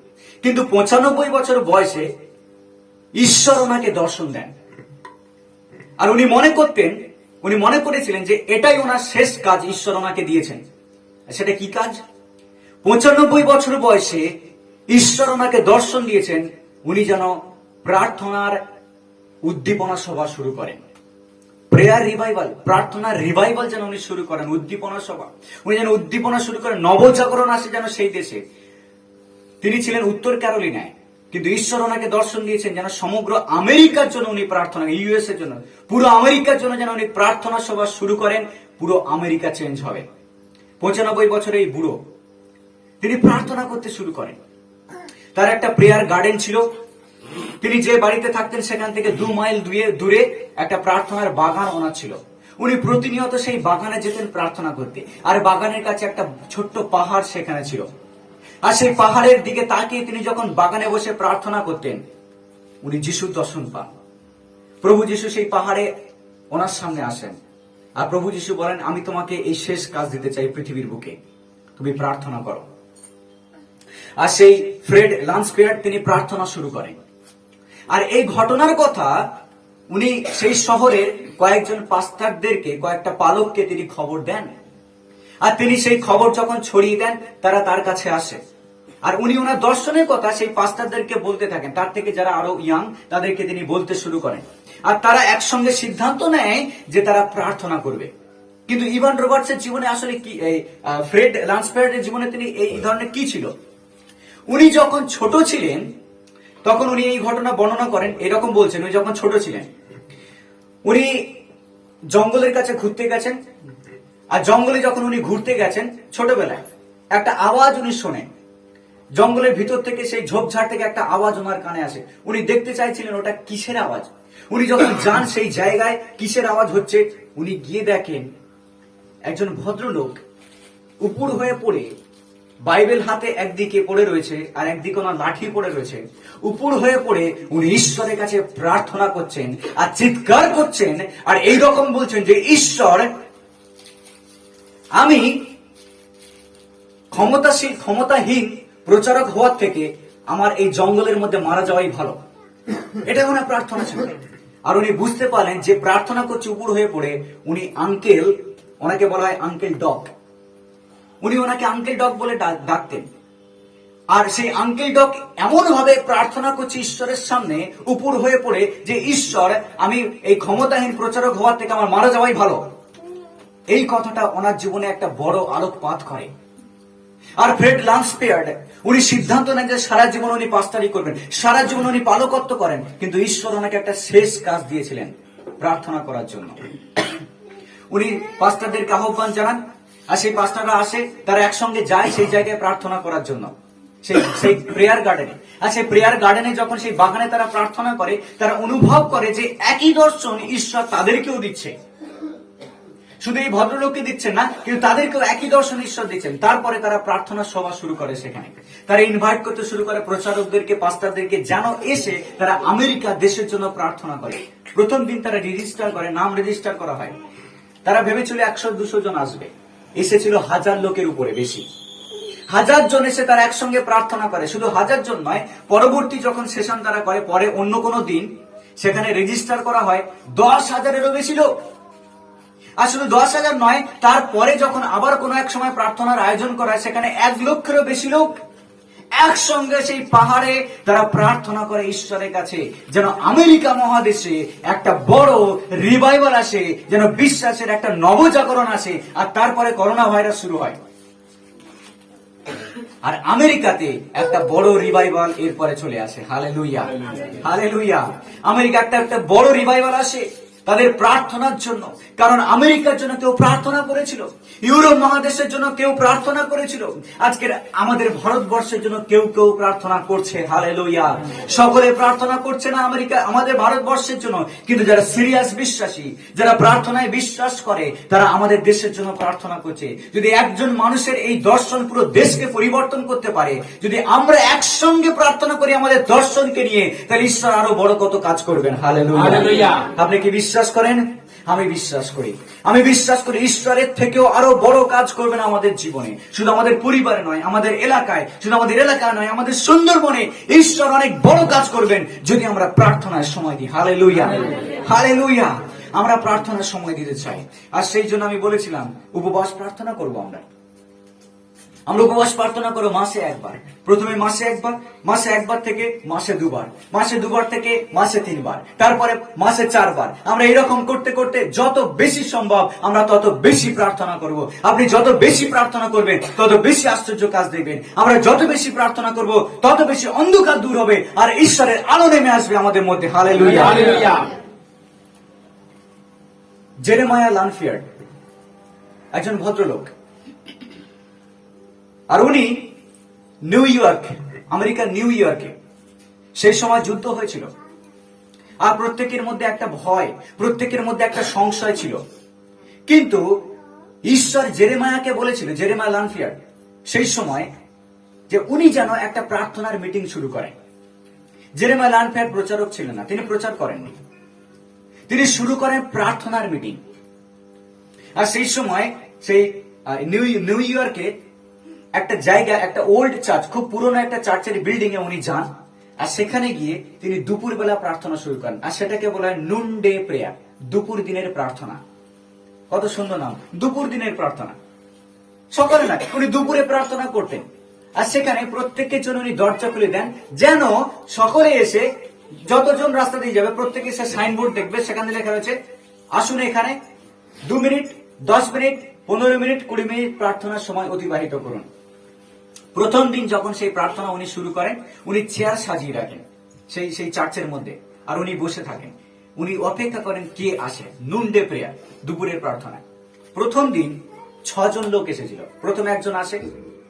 কিন্তু 95 বছর বয়সে ঈশ্বর ওনাকে দর্শন দেন। আর উনি মনে করেছিলেন যে এটাই ওনার শেষ কাজ ঈশ্বর ওনাকে দিয়েছেন। সেটা কি কাজ? 95 বছর বয়সে ঈশ্বর ওনাকে দর্শন দিয়েছেন, উনি যেন প্রার্থনার উদ্দীপনা সভা শুরু করেন। প্রেয়ার রিভাইভাল, প্রার্থনার রিভাইভাল যেন উনি শুরু করেন, উদ্দীপনা সভা উনি যেন উদ্দীপনা শুরু করেন, নবজাগরণ আসে যেন সেই দেশে। তিনি ছিলেন উত্তর ক্যারোলিনায়, কিন্তু ঈশ্বর ওনাকে দর্শন দিয়েছেন যেন সমগ্র আমেরিকার জন্য উনি প্রার্থনা, ইউএস এর জন্য, পুরো আমেরিকার জন্য যেন উনি প্রার্থনা সভা শুরু করেন, পুরো আমেরিকা চেঞ্জ হবে। 95 বছরের এই বুড়ো তিনি প্রার্থনা করতে শুরু করেন। তার একটা প্রেয়ার গার্ডেন ছিল, তিনি যে বাড়িতে থাকতেন সেখান থেকে 2 মাইল দূরে একটা প্রার্থনার বাগান ওনার ছিল। উনি প্রতিনিয়ত সেই বাগানে যেতেন প্রার্থনা করতে। আর বাগানের কাছে একটা ছোট্ট পাহাড় সেখানে ছিল। আর সেই পাহাড়ের দিকে তাকিয়ে তিনি যখন বাগানে বসে প্রার্থনা করতেন, উনি যিশুর দর্শন পান। প্রভু যিশু সেই পাহাড়ে ওনার সামনে আসেন, আর প্রভু যিশু বলেন, আমি তোমাকে এই শেষ কাজ দিতে চাই পৃথিবীর বুকে, তুমি প্রার্থনা করো। আর সেই ফ্রেড লান্সফিয়ার্ড তিনি প্রার্থনা শুরু করেন। আর এই ঘটনার কথা উনি সেই শহরের কয়েকজন পাস্টারদেরকে, কয়েকটা পালককে তিনি খবর দেন। আর তিনি সেই খবর যখন ছড়িয়ে দেন, তারা তার কাছে আসে। আর উনি ওনার দর্শনের কথা সেই পাস্টারদেরকে বলতে থাকেন। তার থেকে যারা আরো ইয়াং তাদেরকে তিনি বলতে শুরু করেন। আর তারা একসঙ্গে সিদ্ধান্ত নেয় যে তারা প্রার্থনা করবে। কিন্তু ইভান রবার্টসের জীবনে আসলে কি, ফ্রেড লান্সফিয়ার্ডের জীবনে তিনি এই ধরনের কি ছিল? উনি যখন ছোট ছিলেন তখন উনি এই ঘটনা বর্ণনা করেন, এরকম বলছেন, উনি যখন ছোট ছিলেন উনি জঙ্গলের কাছে ঘুরতে গেছেন। আর জঙ্গলে যখন উনি ঘুরতে গেছেন ছোটবেলায়, একটা আওয়াজ উনি শোনেন। জঙ্গলের ভিতর থেকে, সেই ঝোপঝাড় থেকে একটা আওয়াজ ওনার কানে আসে। উনি দেখতে চাইছিলেন ওটা কিসের আওয়াজ। উনি যখন যান সেই জায়গায় কিসের আওয়াজ হচ্ছে, উনি গিয়ে দেখেন একজন ভদ্রলোক উপুর হয়ে পড়ে, বাইবেল হাতে একদিকে পড়ে রয়েছে আর একদিকে ওনার লাঠি পড়ে রয়েছে। উপুর হয়ে পড়ে উনি ঈশ্বরের কাছে প্রার্থনা করছেন আর চিৎকার করছেন, আর এইরকম বলছেন যে, ঈশ্বর, আমি ক্ষমতাহীন প্রচারক হওয়ার থেকে আমার এই জঙ্গলের মধ্যে মারা যাওয়াই ভালো। এটা ওনার প্রার্থনা ছিল। আর উনি বুঝতে পারলেন যে প্রার্থনা করছে উপর হয়ে পড়ে, উনি আঙ্কেল, ওনাকে বলা হয় আঙ্কেল ডগ, উনি ওনাকে আঙ্কেল ডগ বলে ডাকতেন। আর সেই আঙ্কেল ডগ এমন ভাবে প্রার্থনা করছে ঈশ্বরের সামনে উপর হয়ে পড়ে যে, ঈশ্বর, আমি এই ক্ষমতাহীন প্রচারক হওয়ার থেকে আমার মারা যাওয়াই ভালো। এই কথাটা ওনার জীবনে একটা বড় আলোকপাত করে। আর ফ্রেড লান্সফিয়ার্ড উনি সিদ্ধান্ত নেন যে সারা জীবন উনি পাস্তারি করবেন, সারা জীবন উনি পালকত্ব করেন, কিন্তু ঈশ্বর ওনাকে একটা শেষ কাজ দিয়েছিলেন, প্রার্থনা করার জন্য। উনি পাস্টারদেরকে আহ্বান জানান, আর সেই পাস্টাররা আসে, তারা একসঙ্গে যায় সেই জায়গায় প্রার্থনা করার জন্য, সেই প্রেয়ার গার্ডেনে। আর সেই প্রেয়ার গার্ডেনে যখন সেই বাগানে তারা প্রার্থনা করে, তারা অনুভব করে যে একই দর্শন ঈশ্বর তাদেরকেও দিচ্ছে। শুধু এই ভদ্রলোককে দিচ্ছেন না, কিন্তু তাদেরকেও একই দর্শন ঈশ্বর দিচ্ছেন। তারপরে তারা প্রার্থনা সভা শুরু করে। সেখানে তারা ইনভাইট করতে শুরু করে প্রচারকদেরকে, পাস্টারদেরকে, যেন এসে তারা আমেরিকা দেশের জন্য প্রার্থনা করে। প্রথম দিন তারা রেজিস্টার করে, নাম রেজিস্টার করা হয়। তারা ভেবেছিল 100-200 জন আসবে, এসেছিল 1000 লোকের উপরে বেশি। 1000 জন এসে তারা একসঙ্গে প্রার্থনা করে। শুধু 1000 জন নয়, পরবর্তী যখন সেশন তারা করে, পরে অন্য কোনো দিন সেখানে রেজিস্টার করা হয় 10,000-এরও বেশি লোক। আর শুধু 10,000 নয়, তারপরে যখন আবার কোনো এক সময় প্রার্থনার আয়োজন করা হয়, সেখানে 1 লক্ষেরও বেশি লোক একসঙ্গে সেই পাহাড়ে তারা প্রার্থনা করে ঈশ্বরের কাছে, যেন আমেরিকা মহাদেশে একটা বড় রিভাইভাল আসে, যেন বিশ্বাসের একটা নবজাগরণ আসে। আর তারপরে করোনা ভাইরাস শুরু হয়, আর আমেরিকাতে একটা বড় রিভাইভাল এরপরে চলে আসে। Hallelujah, hallelujah. আমেরিকা একটা বড় রিভাইভাল আসে। তাদের প্রার্থনার জন্য। কারণ আমেরিকার জন্য কেউ প্রার্থনা করেছিল, ইউরোপ মহাদেশের জন্য কেউ প্রার্থনা করেছিল, আজকের আমাদের ভারতবর্ষের জন্য কেউ কেউ প্রার্থনা করছে। হালেলুয়া। সকলে প্রার্থনা করছে না আমেরিকা আমাদের ভারতবর্ষের জন্য, কিন্তু যারা সিরিয়াস বিশ্বাসী, যারা প্রার্থনায় বিশ্বাস করে, তারা আমাদের দেশের জন্য প্রার্থনা করছে। যদি একজন মানুষের এই দর্শন পুরো দেশকে পরিবর্তন করতে পারে, যদি আমরা একসঙ্গে প্রার্থনা করি আমাদের দর্শনকে নিয়ে, তাহলে ঈশ্বর আরো বড় কত কাজ করবেন। হালেলুয়া। আপনি কি বিশ্বাস করেন? আমি বিশ্বাস করি। আমি বিশ্বাস করি ঈশ্বরের থেকেও আরো বড় কাজ করবেন আমাদের জীবনে, শুধু আমাদের পরিবারে নয়, আমাদের এলাকায়, শুধু আমাদের এলাকায় নয়, আমাদের সুন্দরবনে ঈশ্বর অনেক বড় কাজ করবেন যদি আমরা প্রার্থনায় সময় দিই। Hallelujah, hallelujah. আমরা প্রার্থনার সময় দিতে চাই। আর সেই জন্য আমি বলেছিলাম উপবাস প্রার্থনা করবো। আমরা উপবাস প্রার্থনা করো মাসে একবার। প্রথমে মাসে একবার থেকে মাসে দুবার থেকে মাসে 3 বার, তারপরে মাসে 4 বার। আমরা এরকম করতে করতে যত বেশি সম্ভব আমরা তত বেশি প্রার্থনা করব। আপনি যত বেশি প্রার্থনা করবেন তত বেশি আশ্চর্য কাজ দেখবেন। আমরা যত বেশি প্রার্থনা করব তত বেশি অন্ধকার দূর হবে আর ঈশ্বরের আলো নেমে আসবে আমাদের মধ্যে। Hallelujah, hallelujah. জেরেমায়া লানফিয়ার্ড একজন ভদ্রলোক, আর উনি আমেরিকার নিউ ইয়র্কে সেই সময় যুদ্ধ হয়েছিল। আর প্রত্যেকের মধ্যে একটা ভয়, প্রত্যেকের মধ্যে একটা সংশয় ছিল। কিন্তু ঈশ্বর জেরেমায়াকে বলেছিল, জেরেমায়া লানফিয়ার্ড সেই সময়, যে উনি যেন একটা প্রার্থনার মিটিং শুরু করেন। জেরেমায়া লানফিয়ার্ড প্রচারক ছিলেন না, তিনি প্রচার করেননি, তিনি শুরু করেন প্রার্থনার মিটিং। আর সেই সময় সেই নিউ ইয়র্কে একটা জায়গা, একটা ওল্ড চার্চ, খুব পুরনো একটা চার্চের বিল্ডিং এ উনি যান। আর সেখানে গিয়ে তিনি দুপুর বেলা প্রার্থনা শুরু করেন। আর সেটাকে বলা হয় নুন ডে প্রেয়ার, দুপুর দিনের প্রার্থনা। কত সুন্দর নাম, দুপুর দিনের প্রার্থনা। সকালে না, উনি দুপুরে প্রার্থনা করতেন। আর সেখানে প্রত্যেকের জন্য উনি দরজা খুলে দেন, যেন সকলে এসে, যতজন রাস্তা দিয়ে যাবে প্রত্যেকে এসে সাইনবোর্ড দেখবে, সেখানে লেখা রয়েছে আসুন এখানে 2 মিনিট, 10 মিনিট, 15 মিনিট, 20 মিনিট প্রার্থনার সময় অতিবাহিত করুন। প্রথম দিন যখন সেই প্রার্থনা উনি শুরু করেন, উনি চেয়ার সাজিয়ে রাখেন সেই চার্চের মধ্যে, আর উনি বসে থাকেন। উনি অপেক্ষা করেন কে আসে। নুন ডে প্রেয়ার, দুপুরের প্রার্থনা। প্রথম দিন 6 জন লোক এসেছিল। প্রথমে একজন আসে,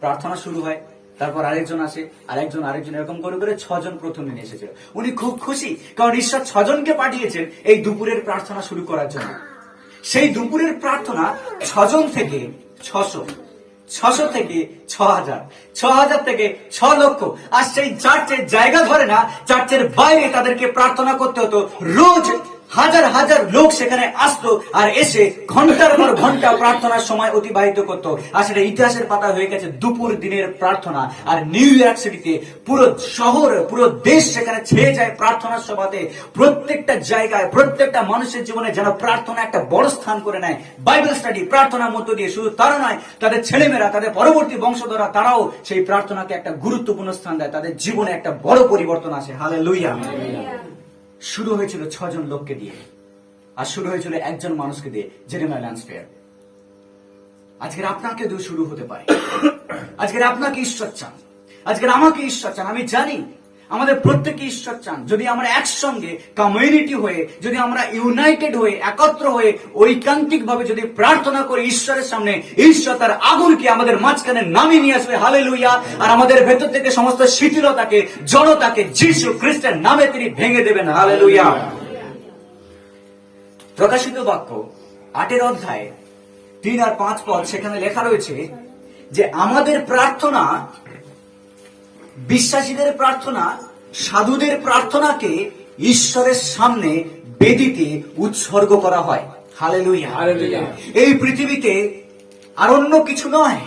প্রার্থনা শুরু হয়, তারপর আরেকজন আসে, আরেকজন, এরকম করে করে 6 জন প্রথম দিন এসেছিল। উনি খুব খুশি, কারণ ঈশ্বর 6 জনকে পাঠিয়েছেন এই দুপুরের প্রার্থনা শুরু করার জন্য। সেই দুপুরের প্রার্থনা 6 জন থেকে 600, 600 থেকে 6000, 6000 থেকে 6 লক্ষ। আর সেই চার্চের জায়গা ধরে না, চার্চের বাইরে তাদেরকে প্রার্থনা করতে হতো। রোজ হাজার হাজার লোক সেখানে আসতো আর এসে ঘন্টার পর ঘন্টা প্রার্থনার সময় অতিবাহিত করত। আর সেটা ইতিহাসের পাতা হয়ে গেছে দুপুর দিনের প্রার্থনা। আর নিউ ইয়র্ক সিটিতে পুরো শহর, পুরো দেশ সেখানে ছেয়ে যায় প্রার্থনার সভাতে। প্রত্যেকটা জায়গায়, প্রত্যেকটা মানুষের জীবনে যেন প্রার্থনা একটা বড় স্থান করে নেয়। বাইবেল স্টাডি প্রার্থনার মধ্য দিয়ে, শুধু তারা নয়, তাদের ছেলেমেয়েরা, তাদের পরবর্তী বংশধররা, তারাও সেই প্রার্থনাকে একটা গুরুত্বপূর্ণ স্থান দেয়। তাদের জীবনে একটা বড় পরিবর্তন আসে। হালেলুয়া। শুরু হয়েছিল 6 জন লোককে দিয়ে, আর শুরু হয়েছিল একজন মানুষকে দিয়ে, জেরেমায়া লানফিয়ার্ড। আজকের আপনাকে দিয়ে শুরু হতে পারে। আজকের আপনাকে ঈশ্বর চান, আজকের আমাকে ঈশ্বর চান। আমি জানি আমাদের প্রত্যেকে ঈশ্বর চান। যদি আমরা একসঙ্গে কমিউনিটি হয়ে, যদি আমরা ইউনাইটেড হয়ে, একত্র হয়ে, ঐকান্তিক ভাবে যদি প্রার্থনা করি ঈশ্বরের সামনে, ঈশ্বর তার আগুনকে আমাদের মাঝখানে নামিয়ে নিয়ে আসবে। হালেলুয়া। আর আমাদের ভেতর থেকে সমস্ত শিথিলতাকে, জড়তাকে যীশু খ্রিস্টের নামে তিনি ভেঙে দেবেন। হালেলুয়া। প্রকাশিত বাক্য 8 অধ্যায়ে 3 আর 5 পদ, সেখানে লেখা রয়েছে যে আমাদের প্রার্থনা, বিশ্বাসীদের প্রার্থনা, সাধুদের প্রার্থনাকে ঈশ্বরের সামনে বেদিতে উৎসর্গ করা হয়। হালেলুয়া। এই পৃথিবীতে আর অন্য কিছু নয়,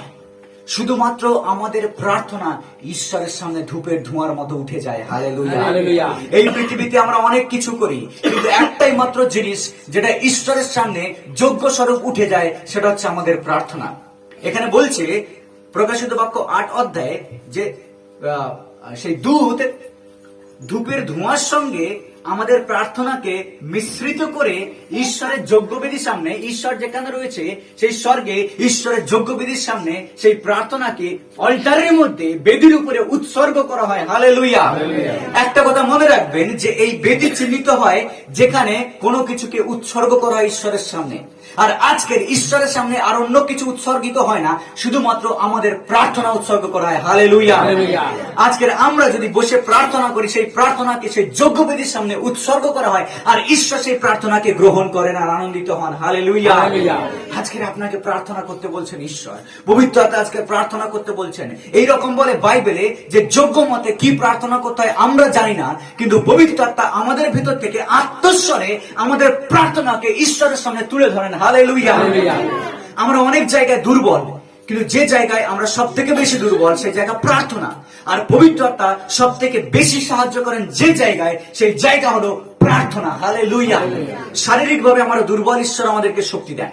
শুধুমাত্র আমাদের প্রার্থনা ঈশ্বরের সামনে ধূপের ধোঁয়ার মতো উঠে যায়। হালেলুয়া। এই পৃথিবীতে আমরা অনেক কিছু করি, কিন্তু একটাই মাত্র জিনিস যেটা ঈশ্বরের সামনে যোগ্য স্বরূপ উঠে যায়, সেটা হচ্ছে আমাদের প্রার্থনা। এখানে বলছে প্রকাশিত বাক্য 8 অধ্যায়ে যে সেই দূত ধূপের ধোঁয়ার সঙ্গে আমাদের প্রার্থনাকে মিশ্রিত করে ঈশ্বরের যজ্ঞবেদীর সামনে, ঈশ্বর যেখানে রয়েছে সেই স্বর্গে ঈশ্বরের যজ্ঞবেদীর সামনে সেই প্রার্থনাকে অল্টারের মধ্যে বেদির উপরে উৎসর্গ করা হয়। হালেলুয়া। একটা কথা মনে রাখবেন যে এই বেদি চিহ্নিত হয় যেখানে কোনো কিছুকে উৎসর্গ করা হয় ঈশ্বরের সামনে। আর আজকের ঈশ্বরের সামনে আর অন্য কিছু উৎসর্গিত হয় না, শুধুমাত্র আমাদের প্রার্থনা উৎসর্গ করা হয়। হালেলুয়া। আজকের আমরা যদি বসে প্রার্থনা করি, সেই প্রার্থনাকে সেই যজ্ঞবেদীর সামনে উৎসর্গ করা হয়, আর ঈশ্বর সেই প্রার্থনাকে গ্রহণ করেন আর আনন্দিত হন। হালেলুয়া। আজকের আপনাকে প্রার্থনা করতে বলছেন ঈশ্বর, পবিত্র আত্মা আজকে প্রার্থনা করতে বলছেন। এইরকম বলে বাইবেলে যে যোগ্য মতে কি প্রার্থনা করতে হয় আমরা জানি না, কিন্তু পবিত্র আত্মা আমাদের ভিতর থেকে আত্মস্বরে আমাদের প্রার্থনাকে ঈশ্বরের সামনে তুলে ধরেন। হালেলুয়া। আমরা অনেক জায়গায় দুর্বল, কিন্তু যে জায়গায় আমরা সব থেকে বেশি দুর্বল সেই জায়গা প্রার্থনা। আর পবিত্র আত্মা সব থেকে বেশি সাহায্য করেন যে জায়গায়, সেই জায়গা হলো প্রার্থনা। হালেলুয়া। শারীরিক ভাবে আমরা দুর্বল, ঈশ্বর আমাদেরকে শক্তি দেন।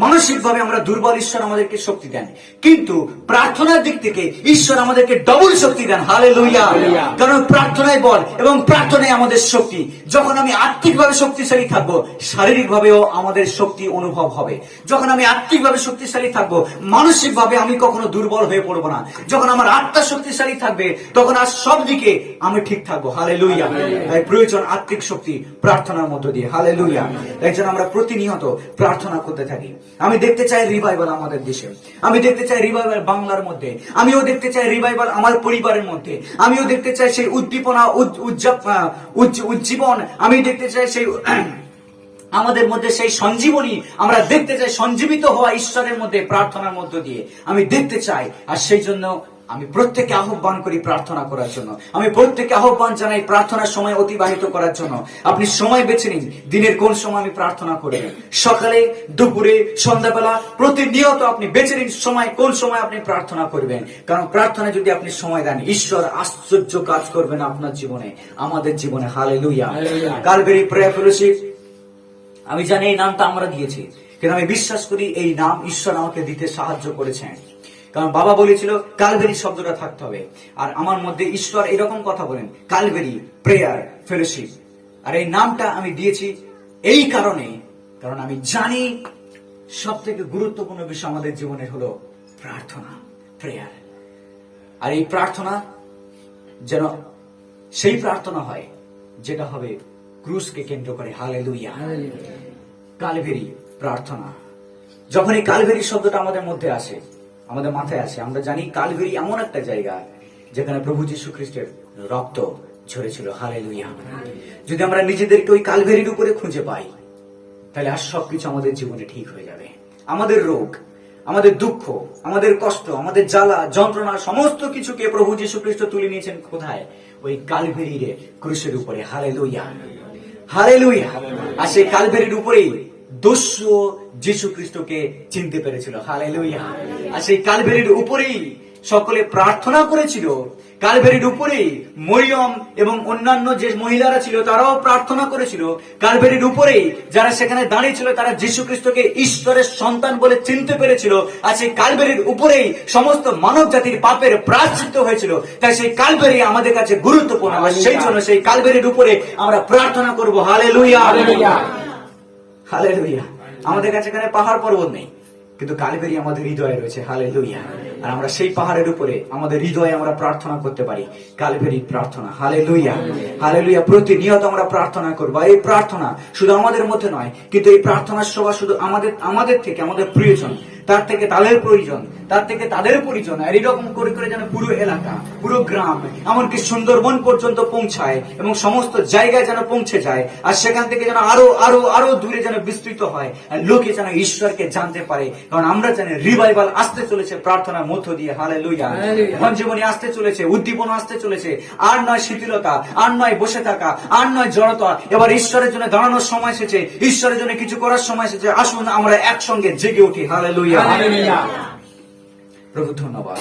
মানসিক ভাবে আমরা দুর্বল, ঈশ্বর আমাদেরকে শক্তি দেন। কিন্তু প্রার্থনার দিক থেকে ঈশ্বর আমাদেরকে ডবল শক্তি দেন। হালেলুয়া। কারণ প্রার্থনায় বল এবং প্রার্থনায় আমাদের শক্তি। যখন আমি আত্মিকভাবে শক্তিশালী থাকবো, শারীরিক ভাবেও আমাদের শক্তি অনুভব হবে। যখন আমি আত্মিকভাবে শক্তিশালী থাকবো, মানসিক ভাবে আমি কখনো দুর্বল হয়ে পড়বো না। যখন আমার আত্মা শক্তিশালী থাকবে, তখন আর সব দিকে আমি ঠিক থাকবো। হালেলুয়া। তাই প্রয়োজন আত্মিক শক্তি প্রার্থনার মধ্য দিয়ে। হালেলুয়া। তাই জন্য আমরা প্রতিনিয়ত প্রার্থনা করতে থাকি। আমি দেখতে চাই রিভাইভাল আমাদের দেশে, আমি দেখতে চাই রিভাইভাল বাংলার মধ্যে, আমিও দেখতে চাই রিভাইভাল আমার পরিবারের মধ্যে, আমিও দেখতে চাই সেই উদ্দীপনা, উজ্জীবন, আমি দেখতে চাই সেই আমাদের মধ্যে সেই সঞ্জীবনী, আমরা দেখতে চাই সঞ্জীবিত হওয়া ঈশ্বরের মধ্যে প্রার্থনার মধ্য দিয়ে আমি দেখতে চাই। আর সেই জন্য আমি প্রত্যেককে আহ্বান করি প্রার্থনা করার জন্য। আমি প্রত্যেককে আহ্বান জানাই প্রার্থনার সময় অতিবাহিত করার জন্য। আপনি সময় বেছে নিন, দিনের কোন সময় আমি প্রার্থনা করবেন, সকালে, দুপুরে, সন্ধ্যাবেলা, প্রতিনিয়ত আপনি বেছে নিন সময়, কোন সময় আপনি প্রার্থনা করবেন। কারণ প্রার্থনা যদি আপনি সময় দেন, ঈশ্বর আশ্চর্য কাজ করবেন আপনার জীবনে, আমাদের জীবনে। হালেলুয়া। কালভেরি প্রেয়ার ফেলোশিপ, আমি জানি এই নামটা আমরা দিয়েছি, কিন্তু আমি বিশ্বাস করি এই নাম ঈশ্বর আমাকে দিতে সাহায্য করেছেন। কারণ বাবা বলেছিল কালভেরি শব্দটা থাকতে হবে, আর আমার মধ্যে ঈশ্বর এরকম কথা বলেন, কালভেরি প্রেয়ার ফেলোশিপ। আর এই নামটা আমি দিয়েছি এই কারণে, কারণ আমি জানি সব থেকে গুরুত্বপূর্ণ বিষয় আমাদের জীবনের হলো প্রার্থনা, প্রেয়ার। আর এই প্রার্থনা যেন সেই প্রার্থনা হয় যেটা হবে ক্রুশকে কেন্দ্র করে। হালেলুয়া। কালভেরি প্রার্থনা। যখন এই কালভেরি শব্দটা আমাদের মধ্যে আসে, আমাদের মাথায় আসে, আমরা জানি কালভেরি এমন একটা জায়গা যেখানে প্রভু যীশু খ্রিস্টের রক্ত ঝরেছিল। হালেলুয়া। যদি আমরা নিজেদেরকে ওই কালভেরির উপরে খুঁজে পাই, তাহলে আর সবকিছু আমাদের জীবনে ঠিক হয়ে যাবে। আমাদের রোগ, আমাদের দুঃখ, আমাদের কষ্ট, আমাদের জ্বালা যন্ত্রণা সমস্ত কিছুকে প্রভু যীশু খ্রিস্ট তুলে নিয়েছেন কোথায়? ওই কালভেরির ক্রুশের উপরে। হালেলুয়া। হালেলুয়া। আর সেই কালভেরির উপরেই দস্যু যীশু খ্রিস্টকে চিনতে পেরেছিল। হালেলুয়া। আর সেই কালভেরির উপরেই সকলে প্রার্থনা করেছিল। কালভেরির উপরেই মরিয়ম এবং অন্যান্য যে মহিলারা ছিল তারাও প্রার্থনা করেছিল। কালভেরির উপরেই যারা সেখানে দাঁড়িয়ে ছিল তারা যীশু খ্রিস্টকে ঈশ্বরের সন্তান বলে চিনতে পেরেছিল। আর সেই কালভেরির উপরেই সমস্ত মানব জাতির পাপের প্রায়শ্চিত্ত হয়েছিল। তাই সেই কালভেরি আমাদের কাছে গুরুত্বপূর্ণ। আর সেই জন্য সেই কালভেরির উপরে আমরা প্রার্থনা করবো। হালেলুয়া। হালেলুয়া। আমাদের কাছে এখানে পাহাড় পর্বত নেই, কিন্তু কালভেরি আমাদের হৃদয়ে রয়েছে। হালেলুয়া। আর আমরা সেই পাহাড়ের উপরে আমাদের হৃদয়ে আমরা প্রার্থনা করতে পারি। কালভেরি প্রার্থনা। হালেলুয়া। হালেলুয়া। প্রতিনিয়ত আমরা প্রার্থনা করবো। এই প্রার্থনা শুধু আমাদের মধ্যে নয়, কিন্তু এই প্রার্থনার সভা শুধু আমাদের থেকে আমাদের প্রিয়জন, তার থেকে তাদের প্রয়োজন, তার থেকে তাদের পরিজন। আর এরকম করে করে যেন পুরো এলাকা, পুরো গ্রাম, এমনকি সুন্দরবন পর্যন্ত পৌঁছায় এবং সমস্ত জায়গায় যেন পৌঁছে যায়। আর সেখান থেকে যেন আরো আরো আরো দূরে যেন বিস্তৃত হয়, আর লোকে যেন ঈশ্বরকে জানতে পারে। কারণ আমরা জানি রিভাইভাল আসতে চলেছে প্রার্থনার মধ্য দিয়ে। হালেলুয়া। জীবনী আসতে চলেছে, উদ্দীপনা আসতে চলেছে। আর নয় শিথিলতা, আর নয় বসে থাকা, আর নয় জড়তা। এবার ঈশ্বরের জন্য দাঁড়ানোর সময় এসেছে, ঈশ্বরের জন্য কিছু করার সময় এসেছে। আসুন আমরা একসঙ্গে জেগে উঠি। হালেলুয়া। প্রভু ধন্যবাদ।